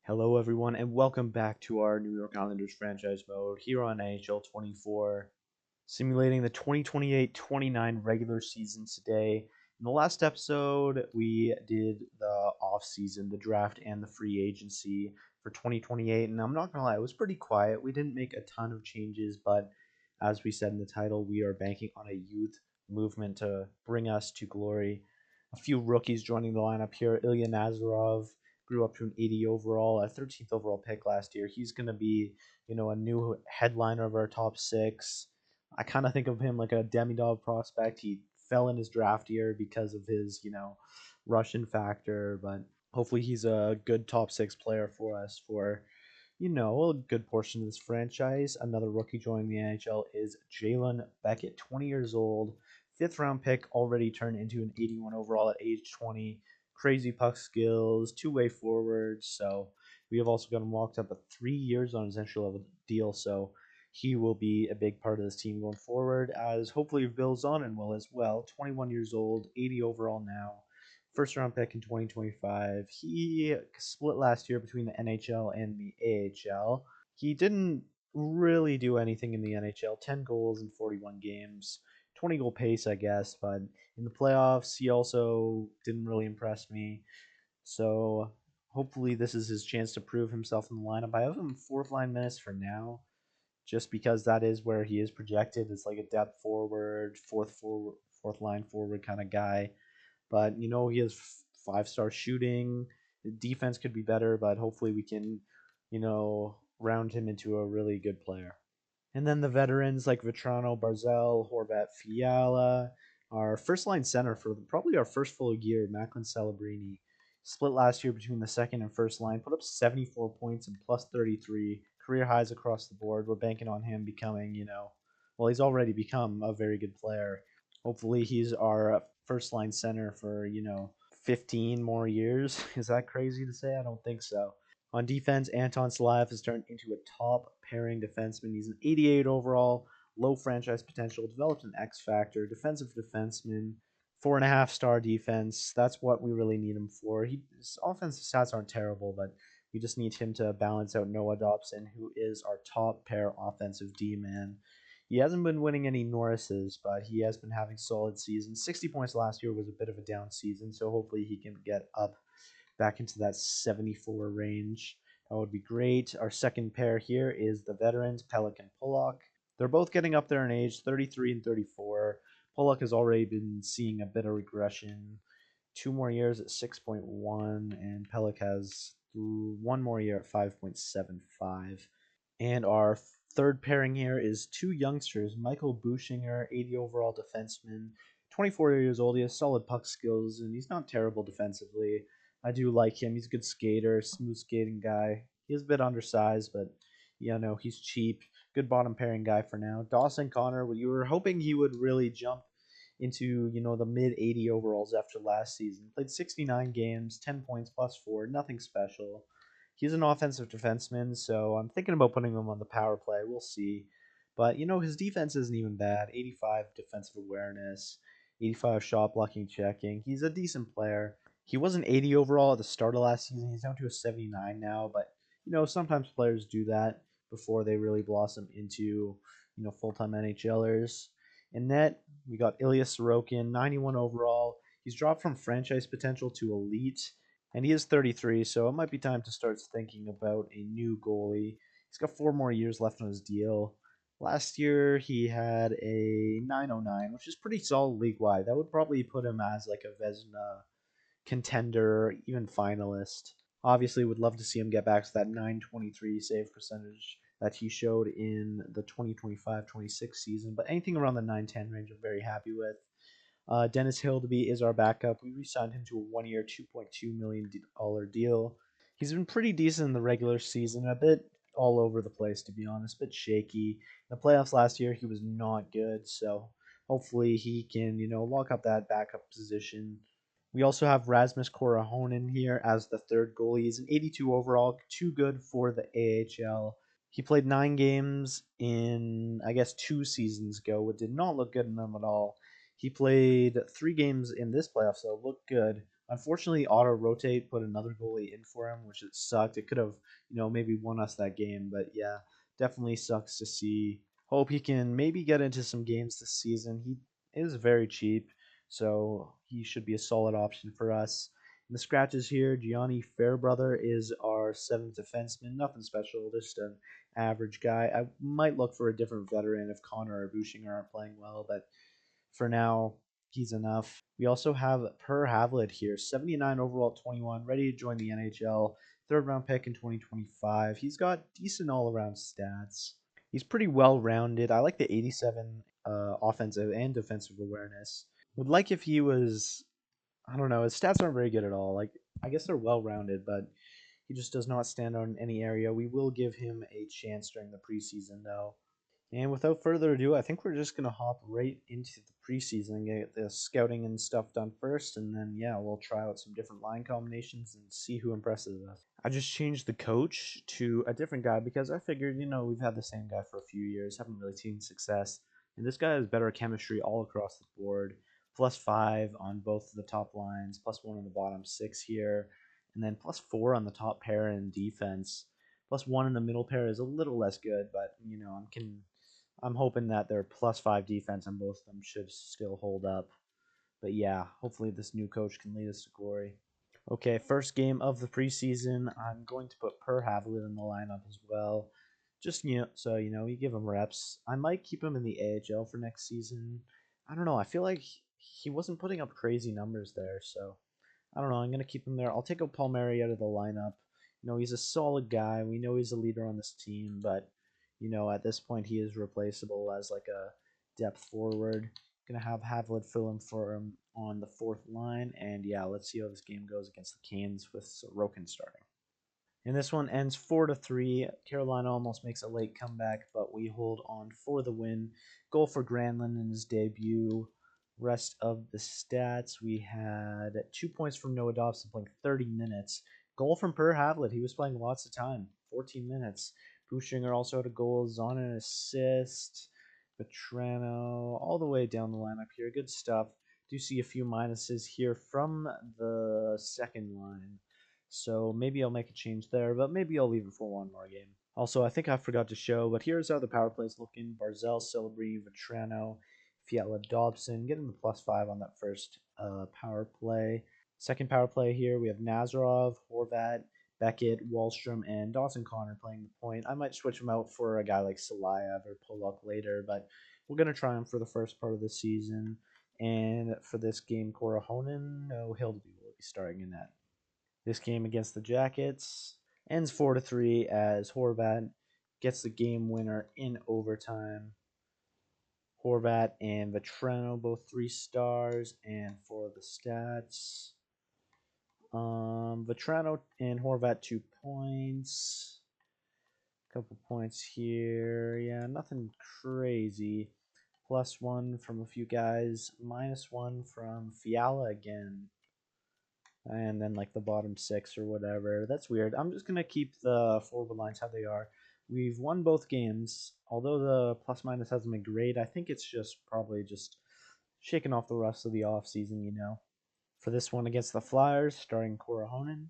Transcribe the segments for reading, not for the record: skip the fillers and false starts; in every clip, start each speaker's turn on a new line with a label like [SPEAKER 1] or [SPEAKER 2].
[SPEAKER 1] Hello, everyone, and welcome back to our New York Islanders franchise mode here on NHL 24, simulating the 2028-29 regular season today. In the last episode, we did the off-season, the draft, and the free agency for 2028, and I'm not going to lie, it was pretty quiet. We didn't make a ton of changes, but as we said in the title, we are banking on a youth movement to bring us to glory. A few rookies joining the lineup here. Ilya Nazarov grew up to an 80 overall, a 13th overall pick last year. He's going to be, a new headliner of our top six. I kind of think of him like a demigod prospect. He fell in his draft year because of his, Russian factor, but hopefully he's a good top six player for us for, a good portion of this franchise. Another rookie joining the NHL is Jalen Beckett, 20 years old, fifth round pick, already turned into an 81 overall at age 20. Crazy puck skills, two-way forward. So we have also got him locked up at 3 years on his entry level deal. So he will be a big part of this team going forward, as hopefully Bill Zonin will as well. 21 years old, 80 overall now, first round pick in 2025. He split last year between the NHL and the AHL. He didn't really do anything in the NHL, 10 goals in 41 games, 20 goal pace, I guess, but in the playoffs, he also didn't really impress me. So hopefully, this is his chance to prove himself in the lineup. I have him fourth line minutes for now, just because that is where he is projected. It's like a depth forward, fourth line forward kind of guy. But he has five-star shooting. The defense could be better, but hopefully we can, round him into a really good player. And then the veterans like Vetrano, Barzell, Horvat, Fiala, our first line center for probably our first full year, Macklin Celebrini. Split last year between the second and first line, put up 74 points and plus 33, career highs across the board. We're banking on him becoming, well, he's already become a very good player. Hopefully, he's our first line center for, 15 more years. Is that crazy to say? I don't think so. On defense, Anton Slav has turned into a top pairing defenseman. He's an 88 overall, low franchise potential, developed an X factor, defensive defenseman, 4.5-star defense. That's what we really need him for. His offensive stats aren't terrible, but we just need him to balance out Noah Dobson, who is our top pair offensive D man. He hasn't been winning any Norrises, but he has been having solid seasons. 60 points last year was a bit of a down season, so hopefully he can get up back into that 74 range. That would be great. Our second pair here is the veterans, Pelican Pollock. They're both getting up there in age, 33 and 34. Pollock has already been seeing a bit of regression. 2 more years at 6.1, and Pellick has one more year at 5.75. And our third pairing here is two youngsters, Michael Buschinger, 80 overall defenseman, 24 years old. He has solid puck skills, and he's not terrible defensively. I do like him. He's a good skater, smooth skating guy. He's a bit undersized, but he's cheap. Good bottom pairing guy for now. Dawson Connor, you were hoping he would really jump into the mid 80 overalls after last season. Played 69 games, 10 points plus 4, nothing special. He's an offensive defenseman, so I'm thinking about putting him on the power play. We'll see. But his defense isn't even bad. 85 defensive awareness, 85 shot blocking checking. He's a decent player. He was an 80 overall at the start of last season. He's down to a 79 now, but sometimes players do that before they really blossom into full-time NHLers. In net, we got Ilya Sorokin, 91 overall. He's dropped from franchise potential to elite, and he is 33, so it might be time to start thinking about a new goalie. He's got 4 more years left on his deal. Last year, he had a 909, which is pretty solid league wide. That would probably put him as like a Vezina contender, even finalist. Obviously, would love to see him get back to that 923 save percentage that he showed in the 2025-26 season. But anything around the 910 range, I'm very happy with. Dennis Hildeby is our backup. We re-signed him to a one-year, $2.2 million deal. He's been pretty decent in the regular season, a bit all over the place, to be honest, a bit shaky. In the playoffs last year, he was not good, so hopefully he can, lock up that backup position. We also have Rasmus Korohonen here as the third goalie. He's an 82 overall, too good for the AHL. He played 9 games in, I guess, 2 seasons ago. It did not look good in them at all. He played 3 games in this playoff, so it looked good. Unfortunately, auto rotate put another goalie in for him, which it sucked. It could have, maybe won us that game, but yeah, definitely sucks to see. Hope he can maybe get into some games this season. He is very cheap, so he should be a solid option for us. In the scratches here, Gianni Fairbrother is our seventh defenseman. Nothing special, just an average guy. I might look for a different veteran if Connor or Bouchinger aren't playing well, but for now, he's enough. We also have Per Havlet here, 79 overall, 21, ready to join the NHL. Third round pick in 2025. He's got decent all around stats. He's pretty well rounded. I like the 87 offensive and defensive awareness. Would like if he was, I don't know, his stats aren't very good at all. Like, I guess they're well rounded, but he just does not stand out in any area. We will give him a chance during the preseason, though. And without further ado, I think we're just going to hop right into the preseason and get the scouting and stuff done first. And then, yeah, we'll try out some different line combinations and see who impresses us. I just changed the coach to a different guy because I figured, we've had the same guy for a few years, haven't really seen success. And this guy has better chemistry all across the board. +5 on both of the top lines, +1 on the bottom 6 here, and then +4 on the top pair in defense. +1 in the middle pair is a little less good, but I'm hoping that their +5 defense on both of them should still hold up. But yeah, hopefully this new coach can lead us to glory. Okay, first game of the preseason. I'm going to put Per Havlet in the lineup as well. Just so you give him reps. I might keep him in the AHL for next season. I don't know. I feel like he wasn't putting up crazy numbers there, so I don't know. I'm gonna keep him there. I'll take a Palmieri out of the lineup. He's a solid guy. We know he's a leader on this team, but at this point he is replaceable as like a depth forward. Gonna have Havlet fill in for him on the fourth line, and yeah, let's see how this game goes against the Canes with Sorokin starting. And this one ends 4-3. Carolina almost makes a late comeback, but we hold on for the win. Goal for Granlund in his debut. Rest of the stats, we had 2 points from Noah Dobson playing 30 minutes. Goal from Per Havlet. He was playing lots of time, 14 minutes. Bouchinger also had a goal. Zon an assist. Vetrano all the way down the lineup here. Good stuff. Do see a few minuses here from the second line. So maybe I'll make a change there, but maybe I'll leave it for one more game. Also, I think I forgot to show, but here's how the power play is looking. Barzell, Celebri, Vetrano, Fiala, Dobson, getting the +5 on that first power play. Second power play here, we have Nazarov, Horvat, Beckett, Wallstrom, and Dawson Connor playing the point. I might switch them out for a guy like Salayev or pull up later, but we're going to try him for the first part of the season. And for this game, Korohonen, no, Hildeby will be starting in net. This game against the Jackets ends 4-3 as Horvat gets the game winner in overtime. Horvat and Vetrano both 3 stars, and for the stats, Vetrano and Horvat 2 points. Couple points here. Yeah, nothing crazy. +1 from a few guys. -1 from Fiala again. And then like the bottom 6 or whatever. That's weird. I'm just gonna keep the forward lines how they are. We've won both games. Although the plus minus hasn't been great, I think it's just probably just shaking off the rust of the off season. For this one against the Flyers, starting Korohonen.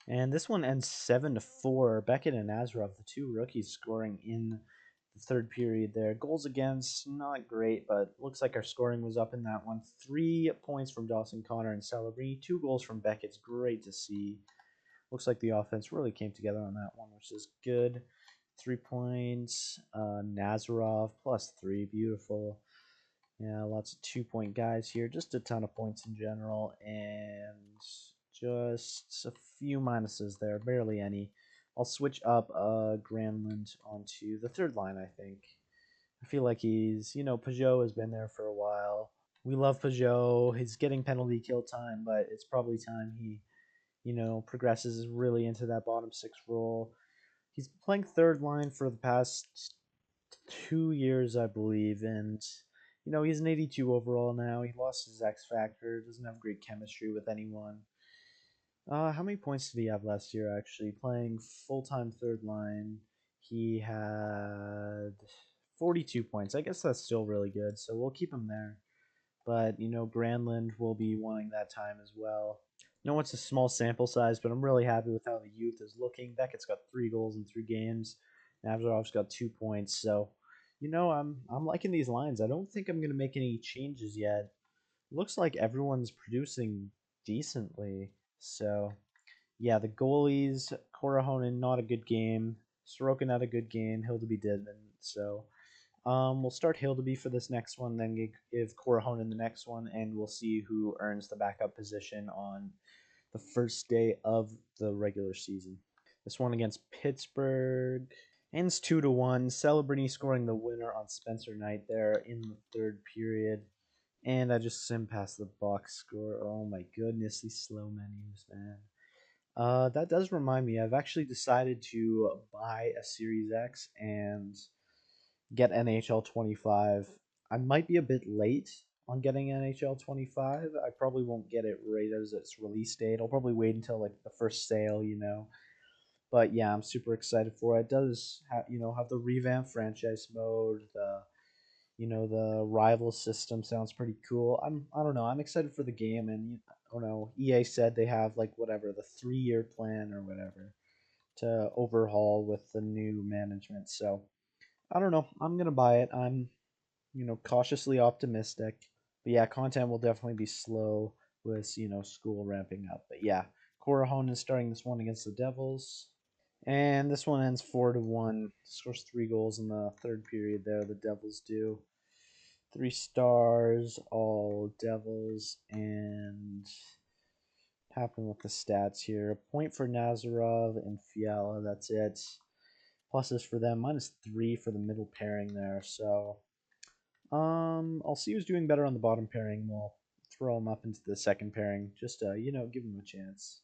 [SPEAKER 1] And this one ends 7-4. Beckett and Nazarov, the two rookies, scoring in the third period there. Goals against, not great, but looks like our scoring was up in that one. 3 points from Dawson Connor and Celebrini. 2 goals from Beckett's great to see. Looks like the offense really came together on that one, which is good. 3 points. Nazarov +3. Beautiful. Yeah, lots of 2-point guys here. Just a ton of points in general. And just a few minuses there. Barely any. I'll switch up Granlund onto the third line, I think. I feel like Peugeot has been there for a while. We love Peugeot. He's getting penalty kill time, but it's probably time he, progresses really into that bottom 6 role. He's playing third line for the past 2 years, I believe, and he's an 82 overall now. He lost his X factor, doesn't have great chemistry with anyone. How many points did he have last year, actually? Playing full-time third line, he had 42 points. I guess that's still really good, so we'll keep him there. but Granlund will be wanting that time as well. It's a small sample size, but I'm really happy with how the youth is looking. Beckett's got 3 goals in 3 games. Navzarov's got 2 points. So, I'm liking these lines. I don't think I'm gonna make any changes yet. Looks like everyone's producing decently. So yeah, the goalies, Korahonen, not a good game. Sorokin had a good game. Hildeby didn't. So we'll start Hildeby for this next one, then give Korahonen the next one, and we'll see who earns the backup position on the first day of the regular season. This one against Pittsburgh ends 2-1. Celebrini scoring the winner on Spencer Knight there in the third period. And I just sim past the box score. Oh my goodness, these slow menus, man. That does remind me, I've actually decided to buy a Series X and get NHL 25. I might be a bit late on getting NHL 25. I probably won't get it right as its release date. I'll probably wait until like the first sale. But yeah, I'm super excited for it. It does have the revamped franchise mode, the rival system sounds pretty cool. I don't know. I'm excited for the game, and I don't know. EA said they have like whatever the 3-year plan or whatever to overhaul with the new management. So I don't know. I'm gonna buy it. I'm cautiously optimistic. But yeah, content will definitely be slow with school ramping up. But yeah, Korahonen is starting this one against the Devils. And this one ends 4-1. Scores 3 goals in the third period there. The Devils do. 3 stars, all Devils, and happen with the stats here. A point for Nazarov and Fiala, that's it. Pluses for them, -3 for the middle pairing there. So, I'll see who's doing better on the bottom pairing. We'll throw him up into the second pairing, just to, give him a chance.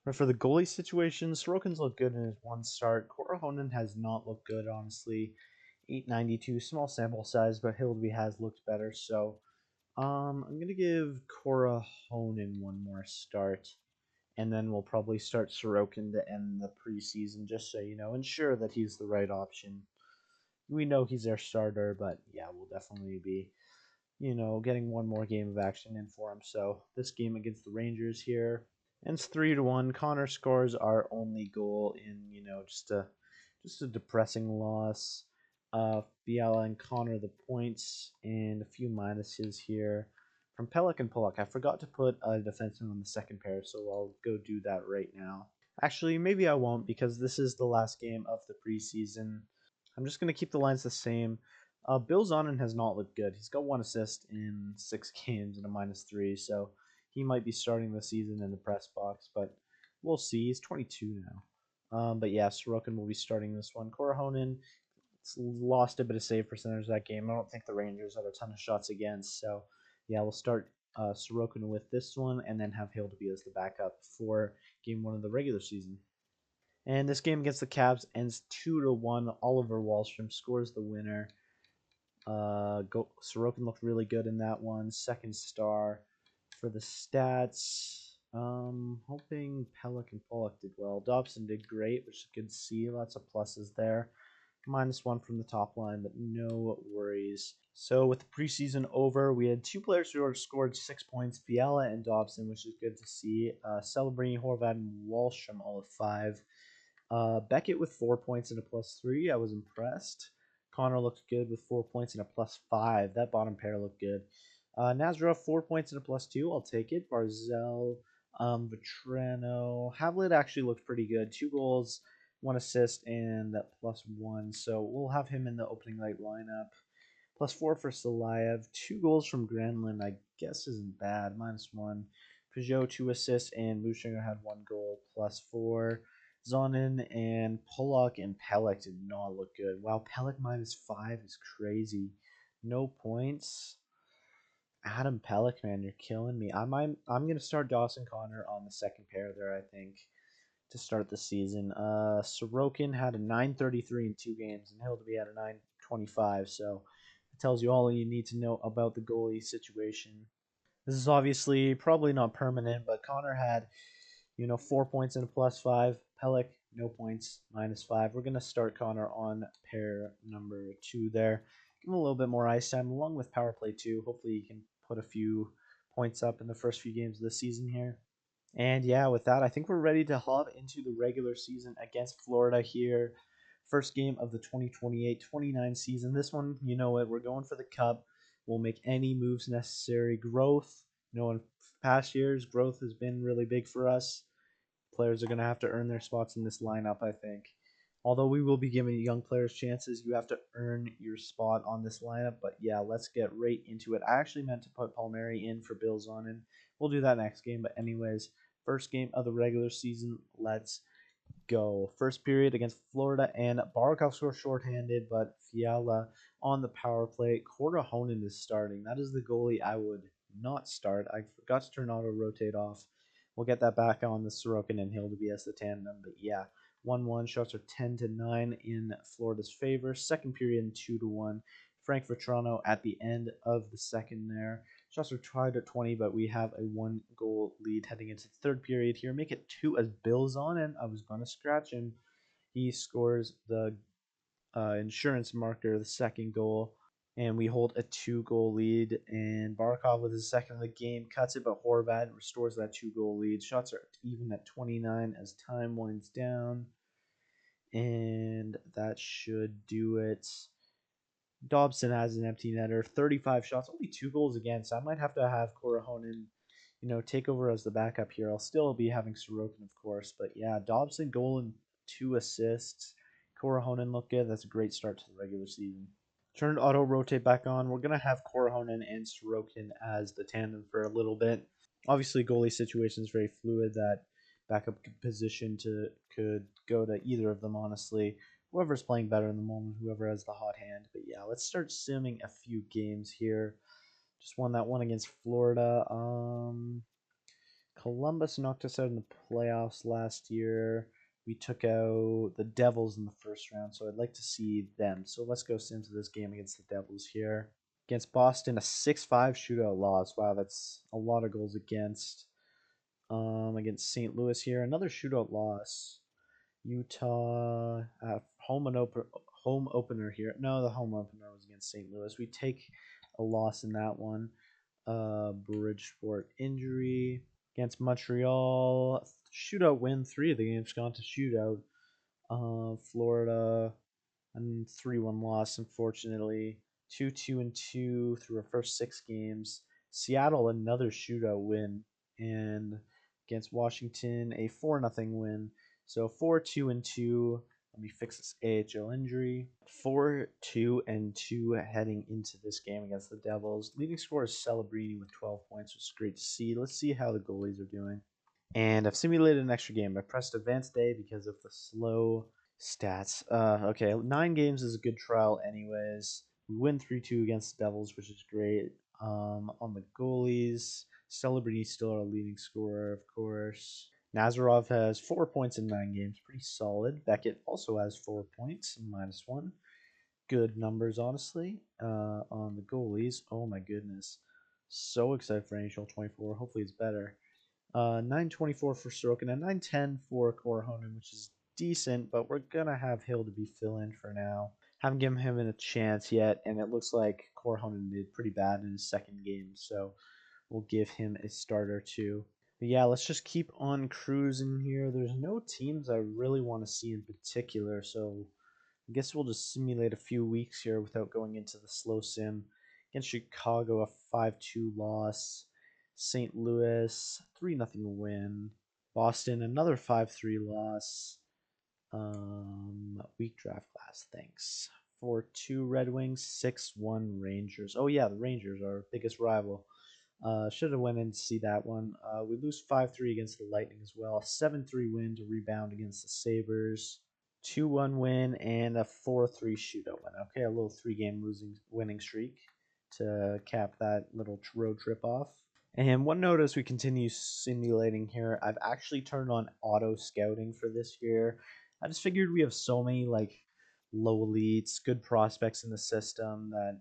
[SPEAKER 1] Right, for the goalie situation, Sorokin's looked good in his one start. Korahonen has not looked good, honestly. 892, small sample size, but Hildeby has looked better. So I'm gonna give Korahonen one more start, and then we'll probably start Sorokin to end the preseason, just so ensure that he's the right option. We know he's our starter, but yeah, we'll definitely be getting one more game of action in for him. So this game against the Rangers here ends 3-1. Connor scores our only goal in just a depressing loss. Fiala and Connor the points and a few minuses here from Pelech and Pollock. I forgot to put a defenseman on the second pair, so I'll go do that right now. Actually, maybe I won't because this is the last game of the preseason. I'm just going to keep the lines the same. Bill Zonin has not looked good. He's got 1 assist in 6 games and a -3, so he might be starting the season in the press box, but we'll see. He's 22 now. But yeah, Sorokin will be starting this one. Korahonen lost a bit of save percentage that game. I don't think the Rangers had a ton of shots against, so yeah, we'll start Sorokin with this one and then have Hildeby as the backup for game 1 of the regular season. And this game against the Caps ends 2-1. Oliver Wahlstrom scores the winner. Sorokin looked really good in that one. Second star for the stats. Hoping Pelech and Pollock did well. Dobson did great, which is good to see. Lots of pluses there. -1 from the top line, but no worries. So with the preseason over, we had 2 players who scored 6 points, Fiala and Dobson, which is good to see. Celebrini, Horvat, and Wallstrom all at 5. Beckett with 4 points and a +3. I was impressed. Connor looked good with 4 points and a +5. That bottom pair looked good. Nazarov, 4 points and a +2. I'll take it. Barzell, Vetrano. Havlet actually looked pretty good. 2 goals, 1 assist, and that +1. So we'll have him in the opening night lineup. +4 for Salayev. 2 goals from Granlund, I guess isn't bad. -1. Peugeot, 2 assists, and Lushinger had 1 goal. +4. Zonin and Pollock and Pelech did not look good. Wow, Pelech -5 is crazy. No points. Adam Pelech, man, you're killing me. I'm gonna start Dawson Connor on the second pair there, I think, to start the season. Sorokin had a 933 in 2 games, and Hildeby had a 925. So it tells you all you need to know about the goalie situation. This is obviously probably not permanent, but Connor had 4 points and a +5. Pelech, no points, -5. We're going to start Connor on pair number 2 there. Give him a little bit more ice time along with power play 2. Hopefully he can put a few points up in the first few games of the season here. And yeah, with that, I think we're ready to hop into the regular season against Florida here. First game of the 2028-29 season. This one, you know it, we're going for the cup. We'll make any moves necessary. Growth, in past years, growth has been really big for us. Players are going to have to earn their spots in this lineup, I think. Although we will be giving young players chances, you have to earn your spot on this lineup. But yeah, let's get right into it. I actually meant to put Palmieri in for Bills on, and we'll do that next game. But anyways, first game of the regular season, let's go. First period against Florida, and Barkov scores shorthanded, but Fiala on the power play. Cortahonen is starting. That is the goalie I would not start. I forgot to turn auto rotate off. We'll get that back on the Sorokin and Hill to be as the tandem. But yeah, 1-1. Shots are 10-9 in Florida's favor. Second period, 2-1. Frank Vetrano at the end of the second there. Shots are tied at 20, but we have a 1-goal lead heading into the third period here. Make it 2 as Bill's on, and I was going to scratch him. He scores the insurance marker, the second goal, and we hold a 2-goal lead. And Barkov with his second of the game cuts it, but Horvat restores that 2-goal lead. Shots are even at 29 as time winds down, and that should do it. Dobson has an empty netter, 35 shots, only 2 goals against. I might have to have Cortahonen, take over as the backup here. I'll still be having Sorokin, of course, but yeah, Dobson goal and 2 assists. Cortahonen look good. That's a great start to the regular season. Turn auto rotate back on. We're gonna have Cortahonen and Sorokin as the tandem for a little bit. Obviously, goalie situation is very fluid. That backup position could go to either of them, honestly. Whoever's playing better in the moment, whoever has the hot hand. But yeah, let's start simming a few games here. Just won that one against Florida. Columbus knocked us out in the playoffs last year. We took out the Devils in the first round, so I'd like to see them. So let's go into this game against the Devils here. Against Boston, a 6-5 shootout loss. Wow, that's a lot of goals against. Against St. Louis here, another shootout loss. Utah home opener here. No, the home opener was against St. Louis. We take a loss in that one. Bridgeport injury against Montreal. Shootout win. 3 of the games gone to shootout. Florida, and 3-1 loss, unfortunately. 2-2 through our first 6 games. Seattle, another shootout win. And against Washington, a 4-0 win. So 4-2. Let me fix this AHL injury. 4-2 heading into this game against the Devils. Leading scorer is Celebrini with 12 points, which is great to see. Let's see how the goalies are doing. And I've simulated an extra game. I pressed Advanced Day because of the slow stats. Okay, 9 games is a good trial anyways. We win 3-2 against the Devils, which is great. On the goalies, Celebrini still our leading scorer, of course. Nazarov has 4 points in 9 games. Pretty solid. Beckett also has 4 points, -1. Good numbers, honestly. On the goalies, oh my goodness. So excited for NHL 24. Hopefully it's better. 924 for Sorokin and 910 for Cortahonen, which is decent, but we're gonna have Hill to be fill-in for now. Haven't given him a chance yet, and it looks like Cortahonen did pretty bad in his second game, so we'll give him a starter too. But yeah, let's just keep on cruising here. There's no teams I really want to see in particular, so I guess we'll just simulate a few weeks here without going into the slow sim. Against Chicago, a 5-2 loss. St. Louis, 3-0 win. Boston, another 5-3 loss. Weak draft class, thanks. 4-2 Red Wings, 6-1 Rangers. Oh yeah, the Rangers are our biggest rival. Should have went in to see that one. We lose 5-3 against the Lightning as well. 7-3 win to rebound against the Sabres. 2-1 win and a 4-3 shootout win. Okay, a little 3-game winning streak to cap that little road trip off. And one note as we continue simulating here, I've actually turned on auto scouting for this year. I just figured we have so many low elites, good prospects in the system that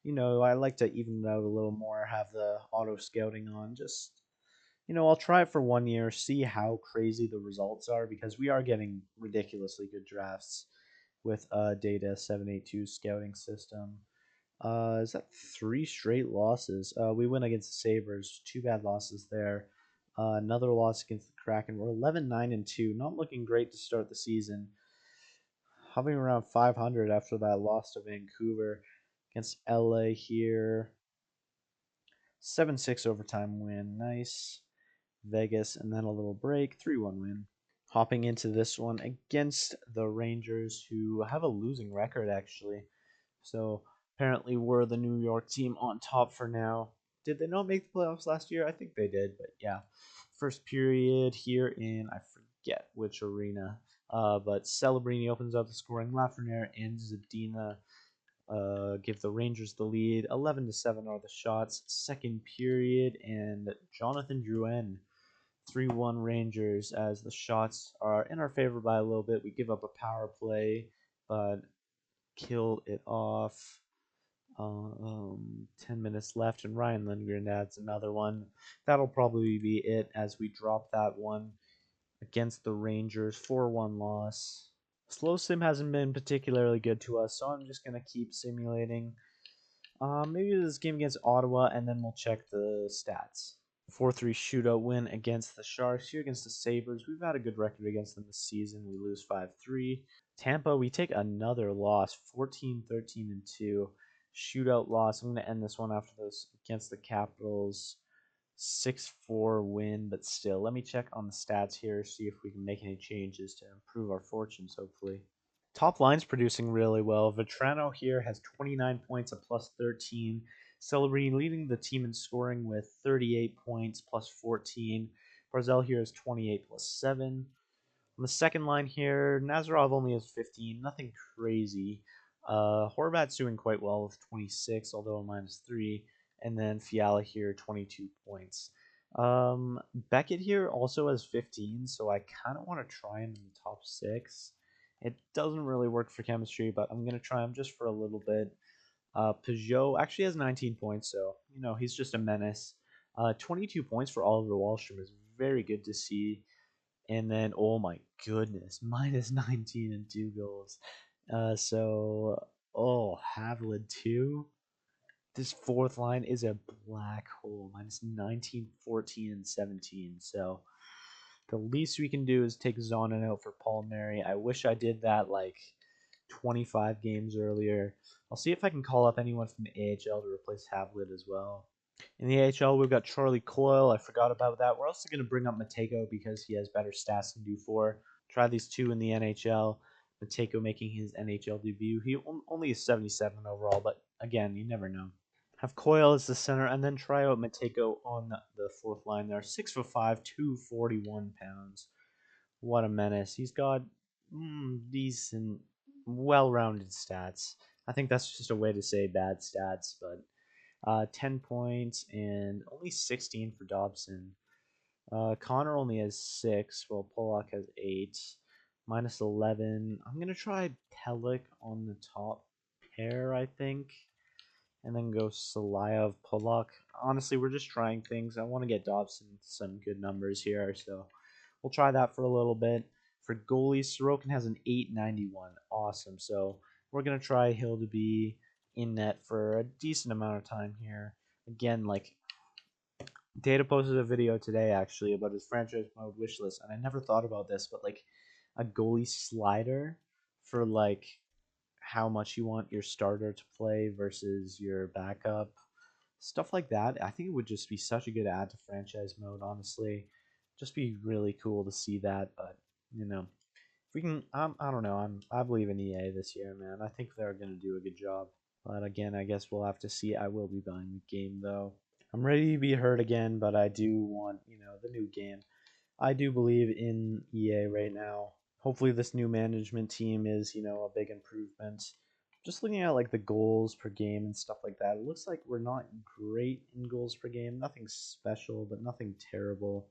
[SPEAKER 1] I like to even it out a little more, have the auto scouting on. Just I'll try it for 1 year, see how crazy the results are, because we are getting ridiculously good drafts with Data 782 scouting system. Is that 3 straight losses? We win against the Sabres. 2 bad losses there. Another loss against the Kraken. We're 11-9-2. Not looking great to start the season. Hovering around 500 after that loss to Vancouver against LA here. 7-6 overtime win. Nice. Vegas, and then a little break. 3-1 win. Hopping into this one against the Rangers, who have a losing record, actually. So apparently we're the New York team on top for now. Did they not make the playoffs last year? I think they did, but yeah. First period here in, I forget which arena, but Celebrini opens up the scoring. Lafreniere and Zadina give the Rangers the lead. 11-7 are the shots. Second period, and Jonathan Drouin, 3-1 Rangers, as the shots are in our favor by a little bit. We give up a power play, but kill it off. 10 minutes left, and Ryan Lindgren adds another one. That'll probably be it as we drop that one against the Rangers. 4-1 loss. Slow sim hasn't been particularly good to us, so I'm just going to keep simulating. Maybe this game against Ottawa, and then we'll check the stats. 4-3 shootout win against the Sharks. Here against the Sabres, we've had a good record against them this season. We lose 5-3. Tampa, we take another loss, 14-13-2. Shootout loss. I'm going to end this one after this against the Capitals. 6-4 win, but still. Let me check on the stats here, see if we can make any changes to improve our fortunes, hopefully. Top line's producing really well. Vetrano here has 29 points, a plus 13. Celebrini leading the team in scoring with 38 points, plus 14. Barzell here is 28 plus 7. On the second line here, Nazarov only has 15, nothing crazy. Horvat's doing quite well with 26, although a minus 3. And then Fiala here, 22 points. Beckett here also has 15, so I kind of want to try him in the top 6. It doesn't really work for chemistry, but I'm going to try him just for a little bit. Peugeot actually has 19 points, so, he's just a menace. 22 points for Oliver Wahlstrom is very good to see. And then, oh my goodness, minus 19 and 2 goals. Havlin 2. This fourth line is a black hole. Minus 19, 14, and 17. So the least we can do is take Zonin out for Palmieri. I wish I did that like 25 games earlier. I'll see if I can call up anyone from the AHL to replace Havlin as well. In the AHL, we've got Charlie Coyle. I forgot about that. We're also going to bring up Matejko because he has better stats than Dufour. Try these two in the NHL. Matejko making his NHL debut. He only is 77 overall, but again, you never know. Have Coyle as the center, and then try out Matejko on the fourth line there. 6'5", 241 pounds. What a menace. He's got decent, well-rounded stats. I think that's just a way to say bad stats, but 10 points and only 16 for Dobson. Connor only has 6, while Pollock has 8. Minus 11. I'm going to try Pellick on the top pair, I think. And then go Salayev, Pollock. Honestly, we're just trying things. I want to get Dobson some good numbers here, so we'll try that for a little bit. For goalies, Sorokin has an 891. Awesome. So we're going to try Hill to be in net for a decent amount of time here. Again, Data posted a video today, actually, about his franchise mode wish list, and I never thought about this, but, a goalie slider for, how much you want your starter to play versus your backup. Stuff like that. I think it would just be such a good add to franchise mode, honestly. Just be really cool to see that, but, if we can, I don't know. I believe in EA this year, man. I think they're going to do a good job. But again, I guess we'll have to see. I will be buying the game, though. I'm ready to be hurt again, but I do want, the new game. I do believe in EA right now. Hopefully this new management team is, a big improvement. Just looking at the goals per game and stuff like that, it looks like we're not great in goals per game. Nothing special, but nothing terrible.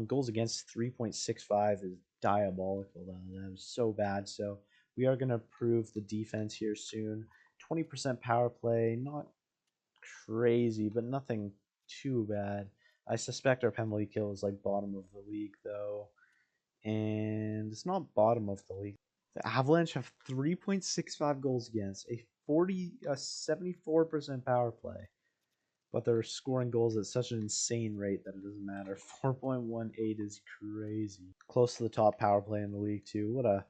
[SPEAKER 1] Goals against 3.65 is diabolical, though. That was so bad. So we are going to improve the defense here soon. 20% power play, not crazy, but nothing too bad. I suspect our penalty kill is bottom of the league, though. And it's not bottom of the league. The Avalanche have 3.65 goals against, a 74% power play, but they're scoring goals at such an insane rate that it doesn't matter. 4.18 is crazy. Close to the top power play in the league too. What a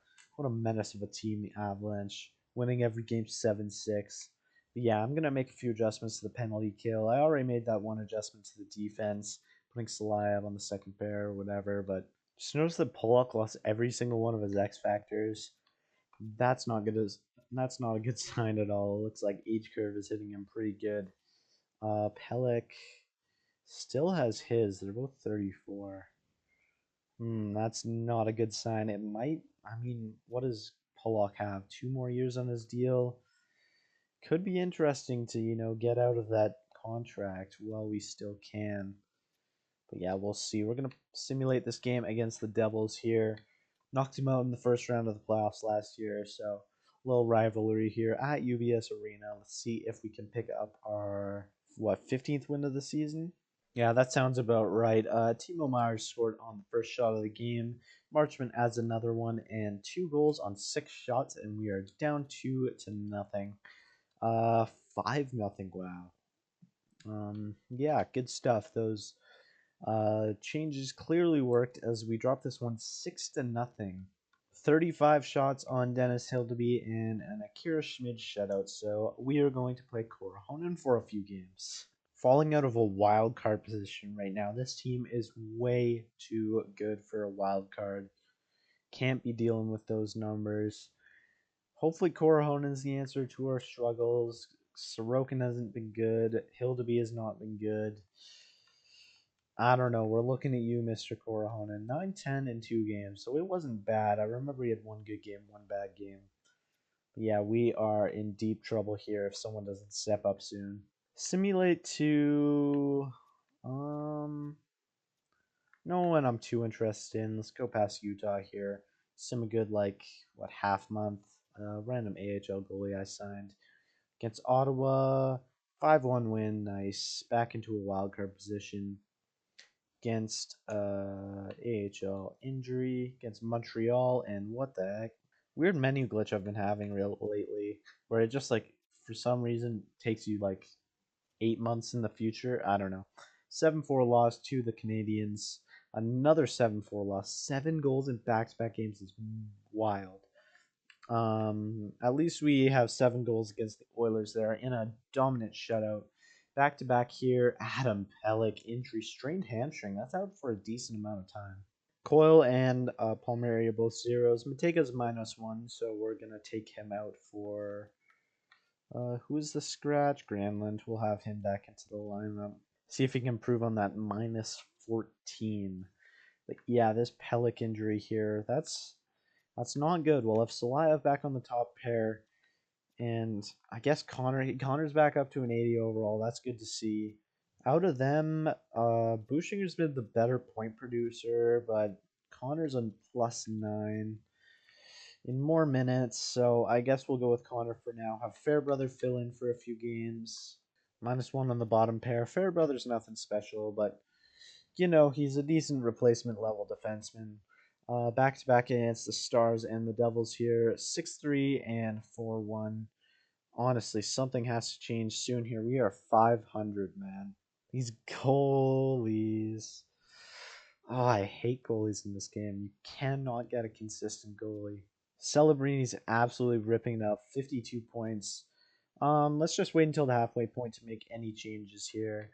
[SPEAKER 1] menace of a team, the Avalanche, winning every game 7-6. But yeah, I'm gonna make a few adjustments to the penalty kill. I already made that one adjustment to the defense, putting Salayev on the second pair or whatever. But just notice that Pollock lost every single one of his X factors. That's not good as that's not a good sign at all. It looks like age curve is hitting him pretty good. Pellick still has his. They're both 34. That's not a good sign. It might. I mean, what does Pollock have? 2 more years on his deal. Could be interesting to get out of that contract while we still can. But yeah, we'll see. We're gonna simulate this game against the Devils here. Knocked him out in the first round of the playoffs last year, so a little rivalry here at UBS Arena. Let's see if we can pick up our 15th win of the season. Yeah, that sounds about right. Timo Myers scored on the first shot of the game. Marchman adds another one and 2 goals on 6 shots, and we are down 2-0. 5-0. Wow. Yeah, good stuff. Those changes clearly worked as we dropped this one 6-0. 35 shots on Dennis Hildeby and an Akira Schmid shutout. So we are going to play Korhonen for a few games. Falling out of a wild card position right now. This team is way too good for a wild card. Can't be dealing with those numbers. Hopefully Korhonen's the answer to our struggles. Sorokin hasn't been good. Hildeby has not been good. I don't know. We're looking at you, Mr. Korhonen. 9-10 in 2 games, so it wasn't bad. I remember he had one good game, one bad game. But yeah, we are in deep trouble here if someone doesn't step up soon. Simulate to no one I'm too interested in. Let's go past Utah here. Sim a good half month. Random AHL goalie I signed against Ottawa. 5-1 win. Nice. Back into a wild card position against AHL injury against Montreal, and what the heck? Weird menu glitch I've been having lately, where it just for some reason takes you 8 months in the future. I don't know. 7-4 loss to the Canadians. Another 7-4 loss. 7 goals in back-to-back games is wild. At least we have 7 goals against the Oilers there in a dominant shutout. Back to back here, Adam Pellick injury, strained hamstring. That's out for a decent amount of time. Coyle and Palmieri are both zeros. Matega's -1, so we're gonna take him out for who's the scratch? Granlund. We'll have him back into the lineup. See if he can improve on that -14. But yeah, this Pellick injury here, that's not good. We'll have Salayev back on the top pair. And I guess Connor's back up to an 80 overall. That's good to see. Out of them, Bushinger's been the better point producer, but Connor's on +9 in more minutes. So I guess we'll go with Connor for now. Have Fairbrother fill in for a few games. -1 on the bottom pair. Fairbrother's nothing special, but he's a decent replacement level defenseman. Back to back against the Stars and the Devils here, 6-3 and 4-1. Honestly, something has to change soon here. We are 500, man. These goalies. Oh, I hate goalies in this game. You cannot get a consistent goalie. Celebrini's absolutely ripping it up. 52 points. Let's just wait until the halfway point to make any changes here.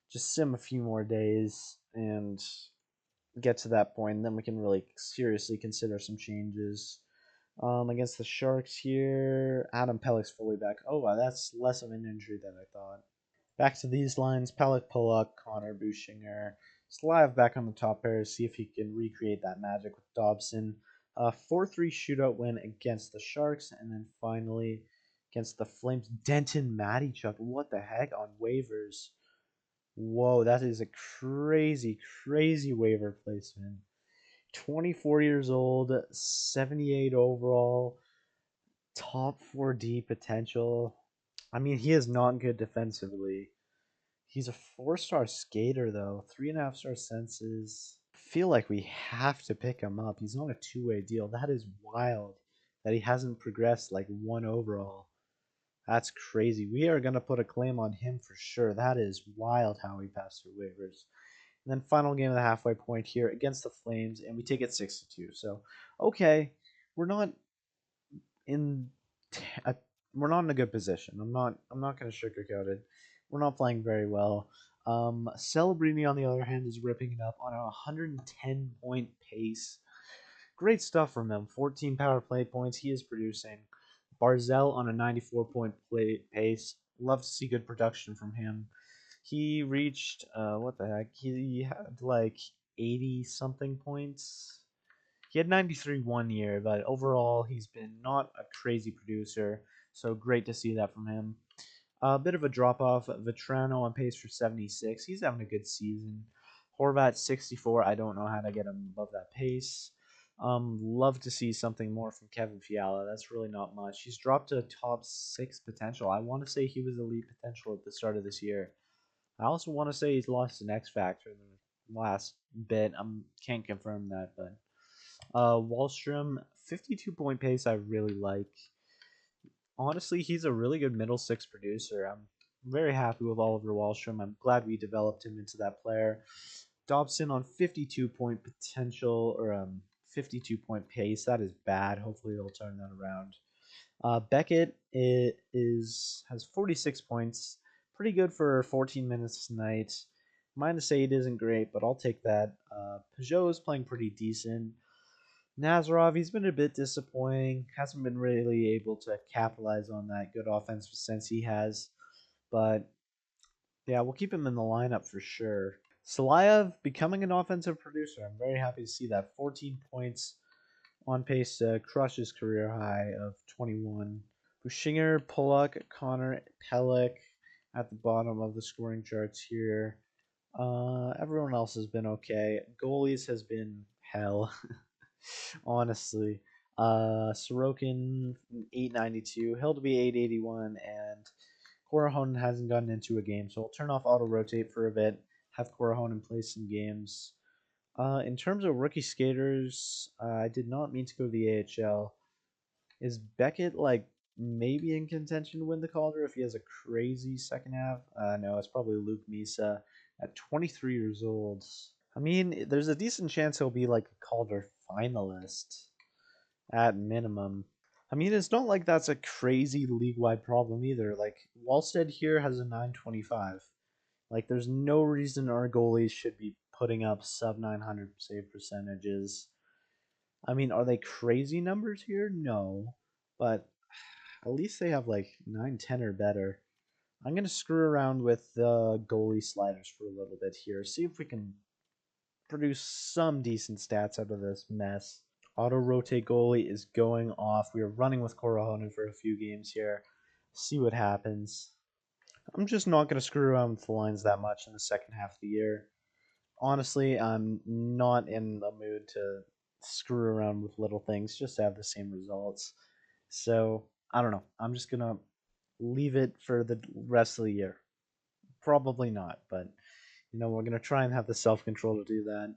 [SPEAKER 1] Just sim a few more days and get to that point, and then we can really seriously consider some changes. Against the Sharks here, Adam Pellick's fully back. Oh, wow, that's less of an injury than I thought. Back to these lines, Pellick, Pollock, Connor, Bushinger. Slav back on the top pair, see if he can recreate that magic with Dobson. 4-3 shootout win against the Sharks, and then finally against the Flames, Denton Mattychuk. What the heck on waivers? Whoa, that is a crazy, crazy waiver placement. 24 years old, 78 overall, top 4D potential. I mean, he is not good defensively. He's a 4-star skater, though. 3.5-star senses. I feel like we have to pick him up. He's not a two-way deal. That is wild that he hasn't progressed 1 overall. That's crazy. We are going to put a claim on him for sure. That is wild how he passed through waivers. And then final game of the halfway point here against the Flames, and we take it 6-2. So, okay, we're not in a, we're not in a good position. I'm not going to sugarcoat it. We're not playing very well. Celebrini on the other hand is ripping it up on a 110-point pace. Great stuff from him. 14 power play points he is producing. Barzell on a 94-point play pace. Love to see good production from him. He reached what the heck? He had like 80 something points. He had 93 one year, but overall he's been not a crazy producer. So great to see that from him. A bit of a drop off. Vetrano on pace for 76. He's having a good season. Horvat 64. I don't know how to get him above that pace. Love to see something more from Kevin Fiala. That's really not much. He's dropped to top six potential. I want to say he was elite potential at the start of this year. I also want to say he's lost an X factor in the last bit. I can't confirm that, but Wallstrom 52-point pace. I really like. Honestly, he's a really good middle six producer. I'm very happy with Oliver Wallstrom. I'm glad we developed him into that player. Dobson on 52-point potential or 52-point pace. That is bad. Hopefully they'll turn that around. Beckett has 46 points. Pretty good for 14 minutes tonight. -8 isn't great, but I'll take that. Peugeot is playing pretty decent. Nazarov, he's been a bit disappointing. Hasn't been really able to capitalize on that good offensive sense he has. But yeah, we'll keep him in the lineup for sure. Salayev becoming an offensive producer. I'm very happy to see that. 14 points on pace to crush his career high of 21. Bushinger, Pollock, Connor, Pellick at the bottom of the scoring charts here. Everyone else has been okay. Goalies has been hell. Honestly. Sorokin 892, Hill to be 881, and Korahonen hasn't gotten into a game, so I'll turn off auto rotate for a bit, have Korahonen play some games. In terms of rookie skaters, I did not mean to go to the AHL. Is Beckett like maybe in contention to win the Calder if he has a crazy second half? No, it's probably Luke Misa at 23 years old. I mean, there's a decent chance he'll be like a Calder finalist at minimum. I mean, it's not like that's a crazy league-wide problem either. Like Wallstead here has a 925. Like there's no reason our goalies should be putting up sub 900 save percentages. I mean, are they crazy numbers here? No, but at least they have like 910 or better. I'm gonna screw around with the goalie sliders for a little bit here. See if we can produce some decent stats out of this mess. Auto rotate goalie is going off. We are running with Korahonen for a few games here. See what happens. I'm just not going to screw around with the lines that much in the second half of the year. Honestly, I'm not in the mood to screw around with little things just to have the same results. So, I don't know. I'm just going to leave it for the rest of the year. Probably not, but we're going to try and have the self control to do that.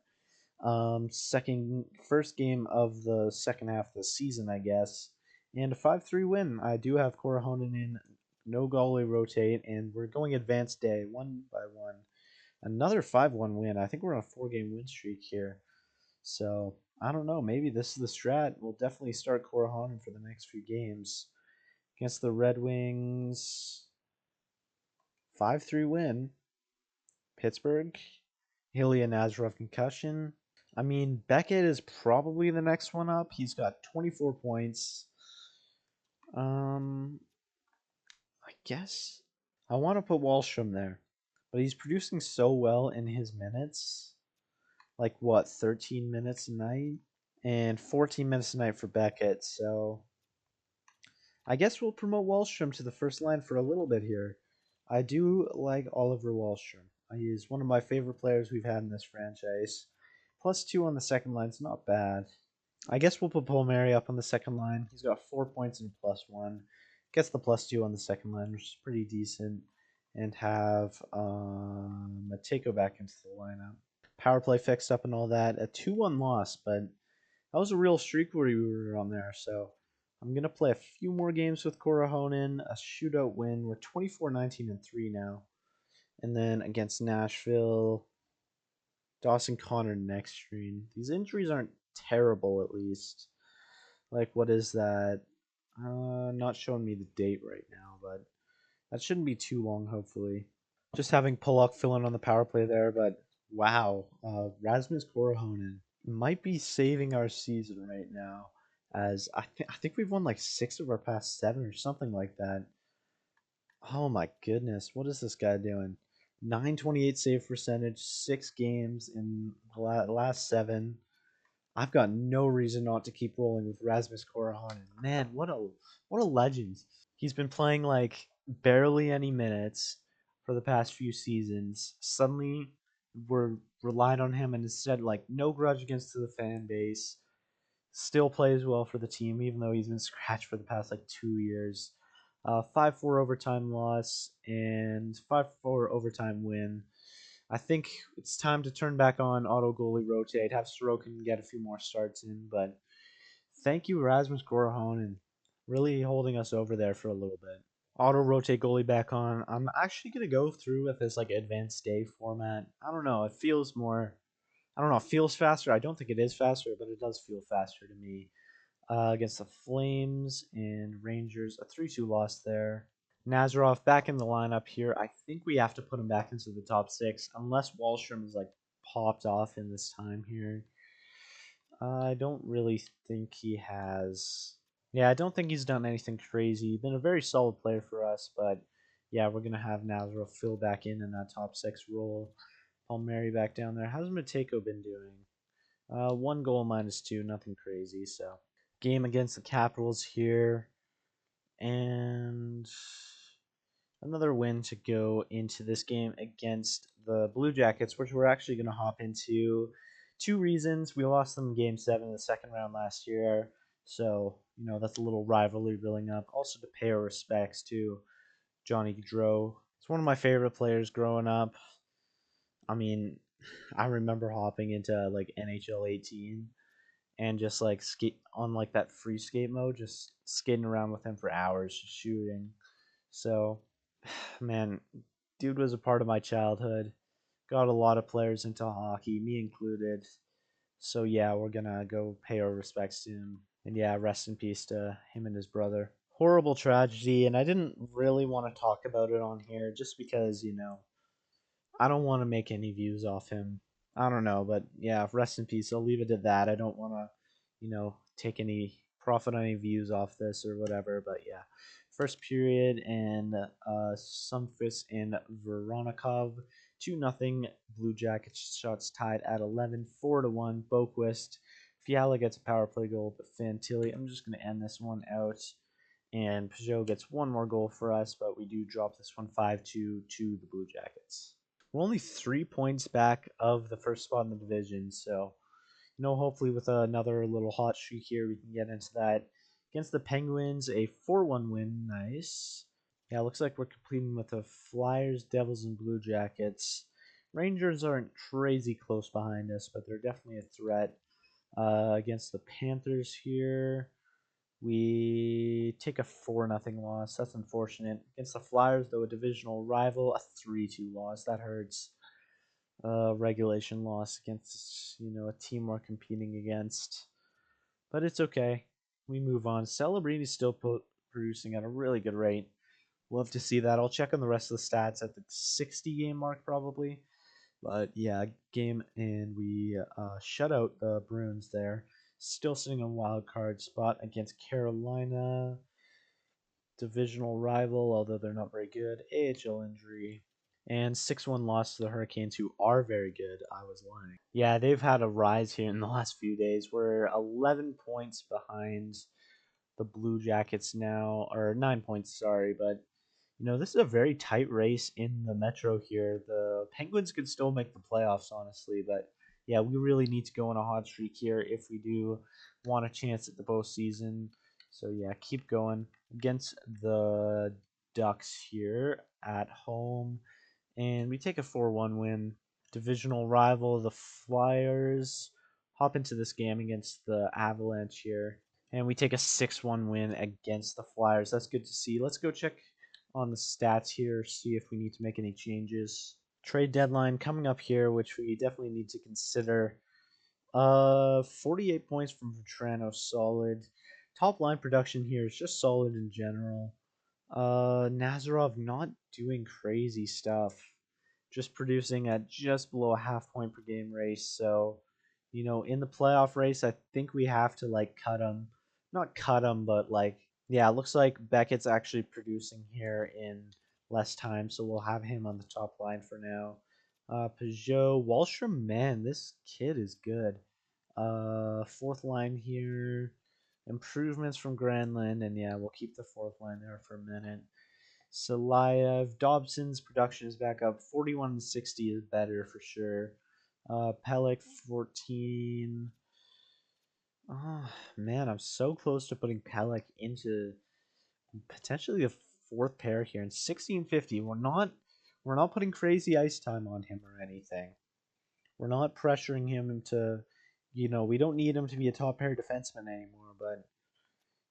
[SPEAKER 1] First game of the second half of the season, I guess, and a 5-3 win. I do have Korahonen in, no goalie rotate, and we're going advanced day 1-1. Another 5-1 win. I think we're on a 4-game win streak here. So I don't know. Maybe this is the strat. We'll definitely start Korahonen for the next few games against the Red Wings. 5-3 win. Pittsburgh. Ilya Nazarov concussion. I mean, Beckett is probably the next one up. He's got 24 points. I guess I want to put Wallstrom there, but he's producing so well in his minutes. Like what, 13 minutes a night and 14 minutes a night for Beckett. So I guess we'll promote Wallstrom to the first line for a little bit here. I do like Oliver Wallstrom. He is one of my favorite players we've had in this franchise. +2 on the second line's not bad. I guess we'll put Palmieri up on the second line. He's got 4 points and +1. Gets the +2 on the second line, which is pretty decent. And have Mateko back into the lineup. Power play fixed up and all that. A 2-1 loss, but that was a real streak where we were on there. So I'm going to play a few more games with Korohonen, a shootout win. We're 24-19-3 now. And then against Nashville, Dawson Connor next stream. These injuries aren't terrible, at least. Like, what is that? Not showing me the date right now, but that shouldn't be too long, hopefully. Just having Pollock fill in on the power play there, but wow. Rasmus Korohonen might be saving our season right now, as I think we've won like 6 of our past 7 or something like that. Oh my goodness, what is this guy doing? 928 save percentage, 6 games in the last 7. I've got no reason not to keep rolling with Rasmus Korohonen. Man, what a legend. He's been playing like barely any minutes for the past few seasons. Suddenly we're relied on him, and instead, like, no grudge against the fan base. Still plays well for the team, even though he's been scratched for the past like 2 years. 5-4 overtime loss and 5-4 overtime win. I think it's time to turn back on auto goalie rotate, have Sorokin get a few more starts in, but thank you, Rasmus Korohonen, really holding us over there for a little bit. Auto rotate goalie back on. I'm actually gonna go through with this like advanced day format. I don't know. It feels more. I don't know. It feels faster. I don't think it is faster, but it does feel faster to me. Against the Flames and Rangers, a 3-2 loss there. Nazarov back in the lineup here. I think we have to put him back into the top 6 unless Wallstrom is like popped off in this time here. I don't really think he has. Yeah, I don't think he's done anything crazy. He's been a very solid player for us, but yeah, we're gonna have Nazarov fill back in that top 6 role. Palmieri back down there. How's Matejko been doing? 1 goal -2, nothing crazy. So game against the Capitals here, and another win to go into this game against the Blue Jackets, which we're actually going to hop into. 2 reasons: we lost them in Game 7 in the second round last year, so that's a little rivalry building up. Also to pay our respects to Johnny Gaudreau. It's one of my favorite players growing up. I mean, I remember hopping into like NHL 18 and just like skate on like that free skate mode, just skating around with him for hours, shooting. So, man, dude was a part of my childhood. Got a lot of players into hockey, me included. So yeah, we're gonna go pay our respects to him. And yeah, rest in peace to him and his brother. Horrible tragedy, and I didn't really want to talk about it on here just because, I don't want to make any views off him. I don't know, but yeah, rest in peace. I'll leave it at that. I don't want to, take any profit on any views off this or whatever. But yeah, first period, and Sumfis and Veronikov 2-0. Blue Jackets shots tied at 11, 4-1. Boquist. Fiala gets a power play goal, but Fantilli. I'm just going to end this one out. And Peugeot gets one more goal for us, but we do drop this one 5-2 to the Blue Jackets. We're only 3 points back of the first spot in the division, so hopefully with another little hot streak here, we can get into that. Against the Penguins, a 4-1 win. Nice. Yeah, looks like we're completing with the Flyers, Devils, and Blue Jackets. Rangers aren't crazy close behind us, but they're definitely a threat. Against the Panthers here, we take a 4-0 loss. That's unfortunate. Against the Flyers, though, a divisional rival, a 3-2 loss. That hurts. Regulation loss against, a team we're competing against. But it's okay. We move on. Celebrini's still producing at a really good rate. Love to see that. I'll check on the rest of the stats at the 60-game mark, probably. But yeah, game, and we shut out the Bruins there. Still sitting on wild card spot against Carolina. Divisional rival, although they're not very good. AHL injury. And 6-1 loss to the Hurricanes, who are very good. I was lying. Yeah, they've had a rise here in the last few days. We're 11 points behind the Blue Jackets now, or 9 points, sorry, but this is a very tight race in the Metro here. The Penguins could still make the playoffs, honestly, but yeah, we really need to go on a hot streak here if we do want a chance at the postseason. So yeah, keep going against the Ducks here at home, and we take a 4-1 win. Divisional rival, the Flyers, hop into this game against the Avalanche here. And we take a 6-1 win against the Flyers. That's good to see. Let's go check on the stats here, see if we need to make any changes. Trade deadline coming up here, which we definitely need to consider. 48 points from Vetrano, solid. Top line production here is just solid in general. Nazarov not doing crazy stuff, just producing at just below a half point per game race. So, in the playoff race, I think we have to like cut him, not cut him, but like, yeah, it looks like Beckett's actually producing here in less time, so we'll have him on the top line for now. Peugeot, Wallstrom, man, this kid is good. Fourth line here. Improvements from Granlund, and yeah, we'll keep the fourth line there for a minute. Salayev, Dobson's production is back up. 41 and 60 is better for sure. Pellick, 14. Oh, man, I'm so close to putting Pellick into potentially the fourth pair here. And 1650, we're not putting crazy ice time on him or anything. We're not pressuring him to, we don't need him to be a top pair defenseman anymore, but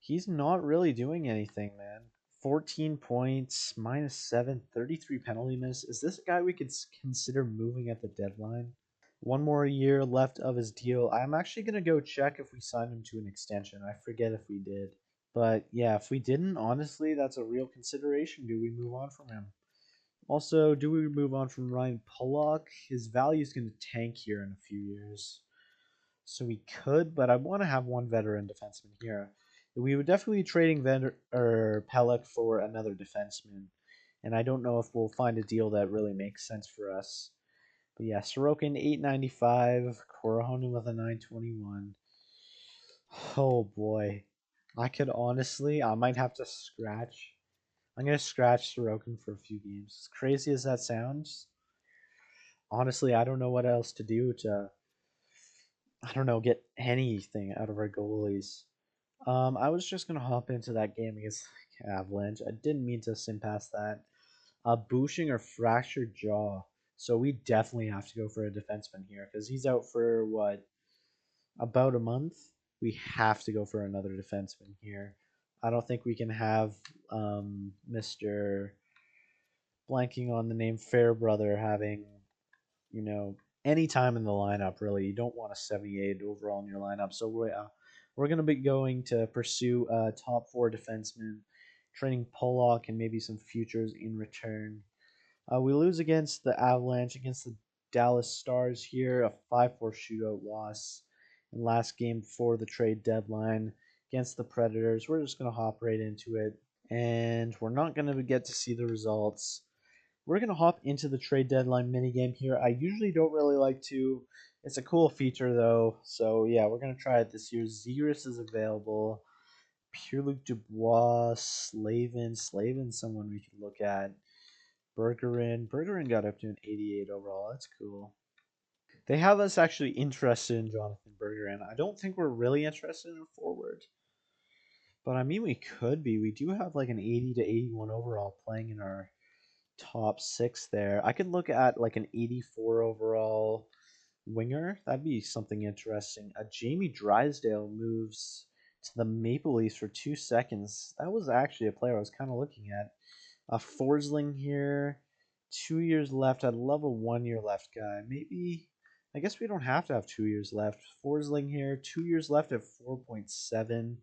[SPEAKER 1] he's not really doing anything, man. 14 points, -7, 33 penalty miss. Is this a guy we could consider moving at the deadline? One more year left of his deal. I'm actually going to go check if we signed him to an extension. I forget if we did. But yeah, if we didn't, honestly, that's a real consideration. Do we move on from him? Also, do we move on from Ryan Pulock? His value is going to tank here in a few years. So we could, but I want to have one veteran defenseman here. We would definitely be trading Pellick for another defenseman, and I don't know if we'll find a deal that really makes sense for us. But yeah, Sorokin 895, Korohonen with a 921. Oh boy, I might have to scratch. I'm gonna scratch Sorokin for a few games. As crazy as that sounds, honestly, I don't know what else to do to, I don't know, get anything out of our goalies. I was just gonna hop into that game against Avalanche. I didn't mean to sim past that. Bushing or fractured jaw. So we definitely have to go for a defenseman here because he's out for what, about a month. We have to go for another defenseman here. I don't think we can have Mr. blanking on the name Fairbrother having, you know, any time in the lineup. Really, you don't want a 78 overall in your lineup. So we're going to be going to pursue a top four defenseman, trading Pollock and maybe some futures in return. We lose against the Avalanche, against the Dallas Stars here, a 5-4 shootout loss. And last game before the trade deadline against the Predators. We're just going to hop right into it. And we're not going to get to see the results. We're going to hop into the trade deadline minigame here. I usually don't really like to. It's a cool feature, though. So, yeah, we're going to try it this year. Zegras is available. Pierre-Luc Dubois, Slavin, someone we can look at. Bergerin got up to an 88 overall. That's cool. They have us actually interested in Jonathan Bergerin. I don't think we're really interested in a forward. But I mean, we could be. We do have like an 80 to 81 overall playing in our top six there. I could look at like an 84 overall winger. That'd be something interesting. Jamie Drysdale moves to the Maple Leafs for 2 seconds. That was actually a player I was kind of looking at. Forsling here, 2 years left. I'd love a 1 year left guy. Maybe, I guess we don't have to have 2 years left. Forsling here, 2 years left at 4.7.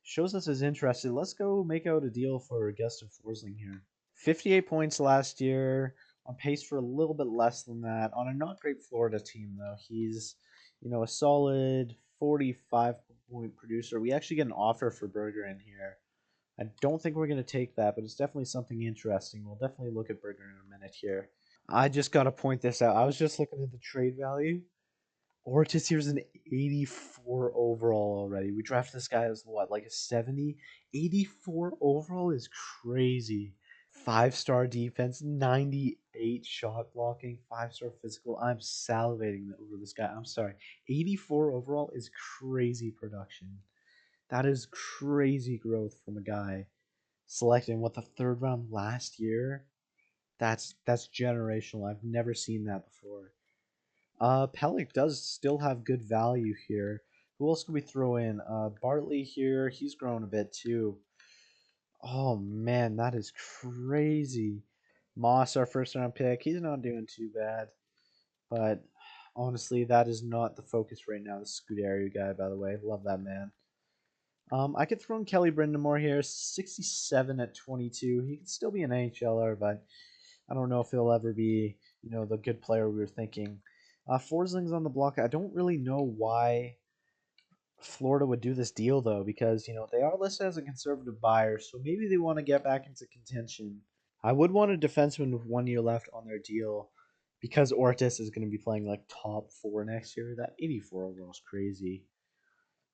[SPEAKER 1] Shows us is interested. Let's go make out a deal for Augustin Forsling here. 58 points last year, on pace for a little bit less than that. On a not great Florida team, though. He's, a solid 45-point producer. We actually get an offer for Berger in here. I don't think we're going to take that, but it's definitely something interesting. We'll definitely look at Berger in a minute here. I just got to point this out. I was just looking at the trade value. Ortiz here's an 84 overall already. We drafted this guy as what, like a 70? 84 overall is crazy. 5-star defense, 98 shot blocking, 5-star physical. I'm salivating over this guy. I'm sorry. 84 overall is crazy production. That is crazy growth from a guy selected in what, the third round last year. That's generational. I've never seen that before. Pellick does still have good value here. Who else could we throw in? Bartley here. He's grown a bit too. Oh man, that is crazy. Moss, our first round pick. He's not doing too bad. But honestly, that is not the focus right now. The Scuderia guy, by the way. Love that man. I could throw in Kelly Brindamore here, 67 at 22. He could still be an NHLer, but I don't know if he'll ever be, the good player we were thinking. Forsling's on the block. I don't really know why Florida would do this deal though, because they are listed as a conservative buyer, so maybe they want to get back into contention. I would want a defenseman with 1 year left on their deal, because Ortiz is going to be playing like top four next year. That 84 overall is crazy.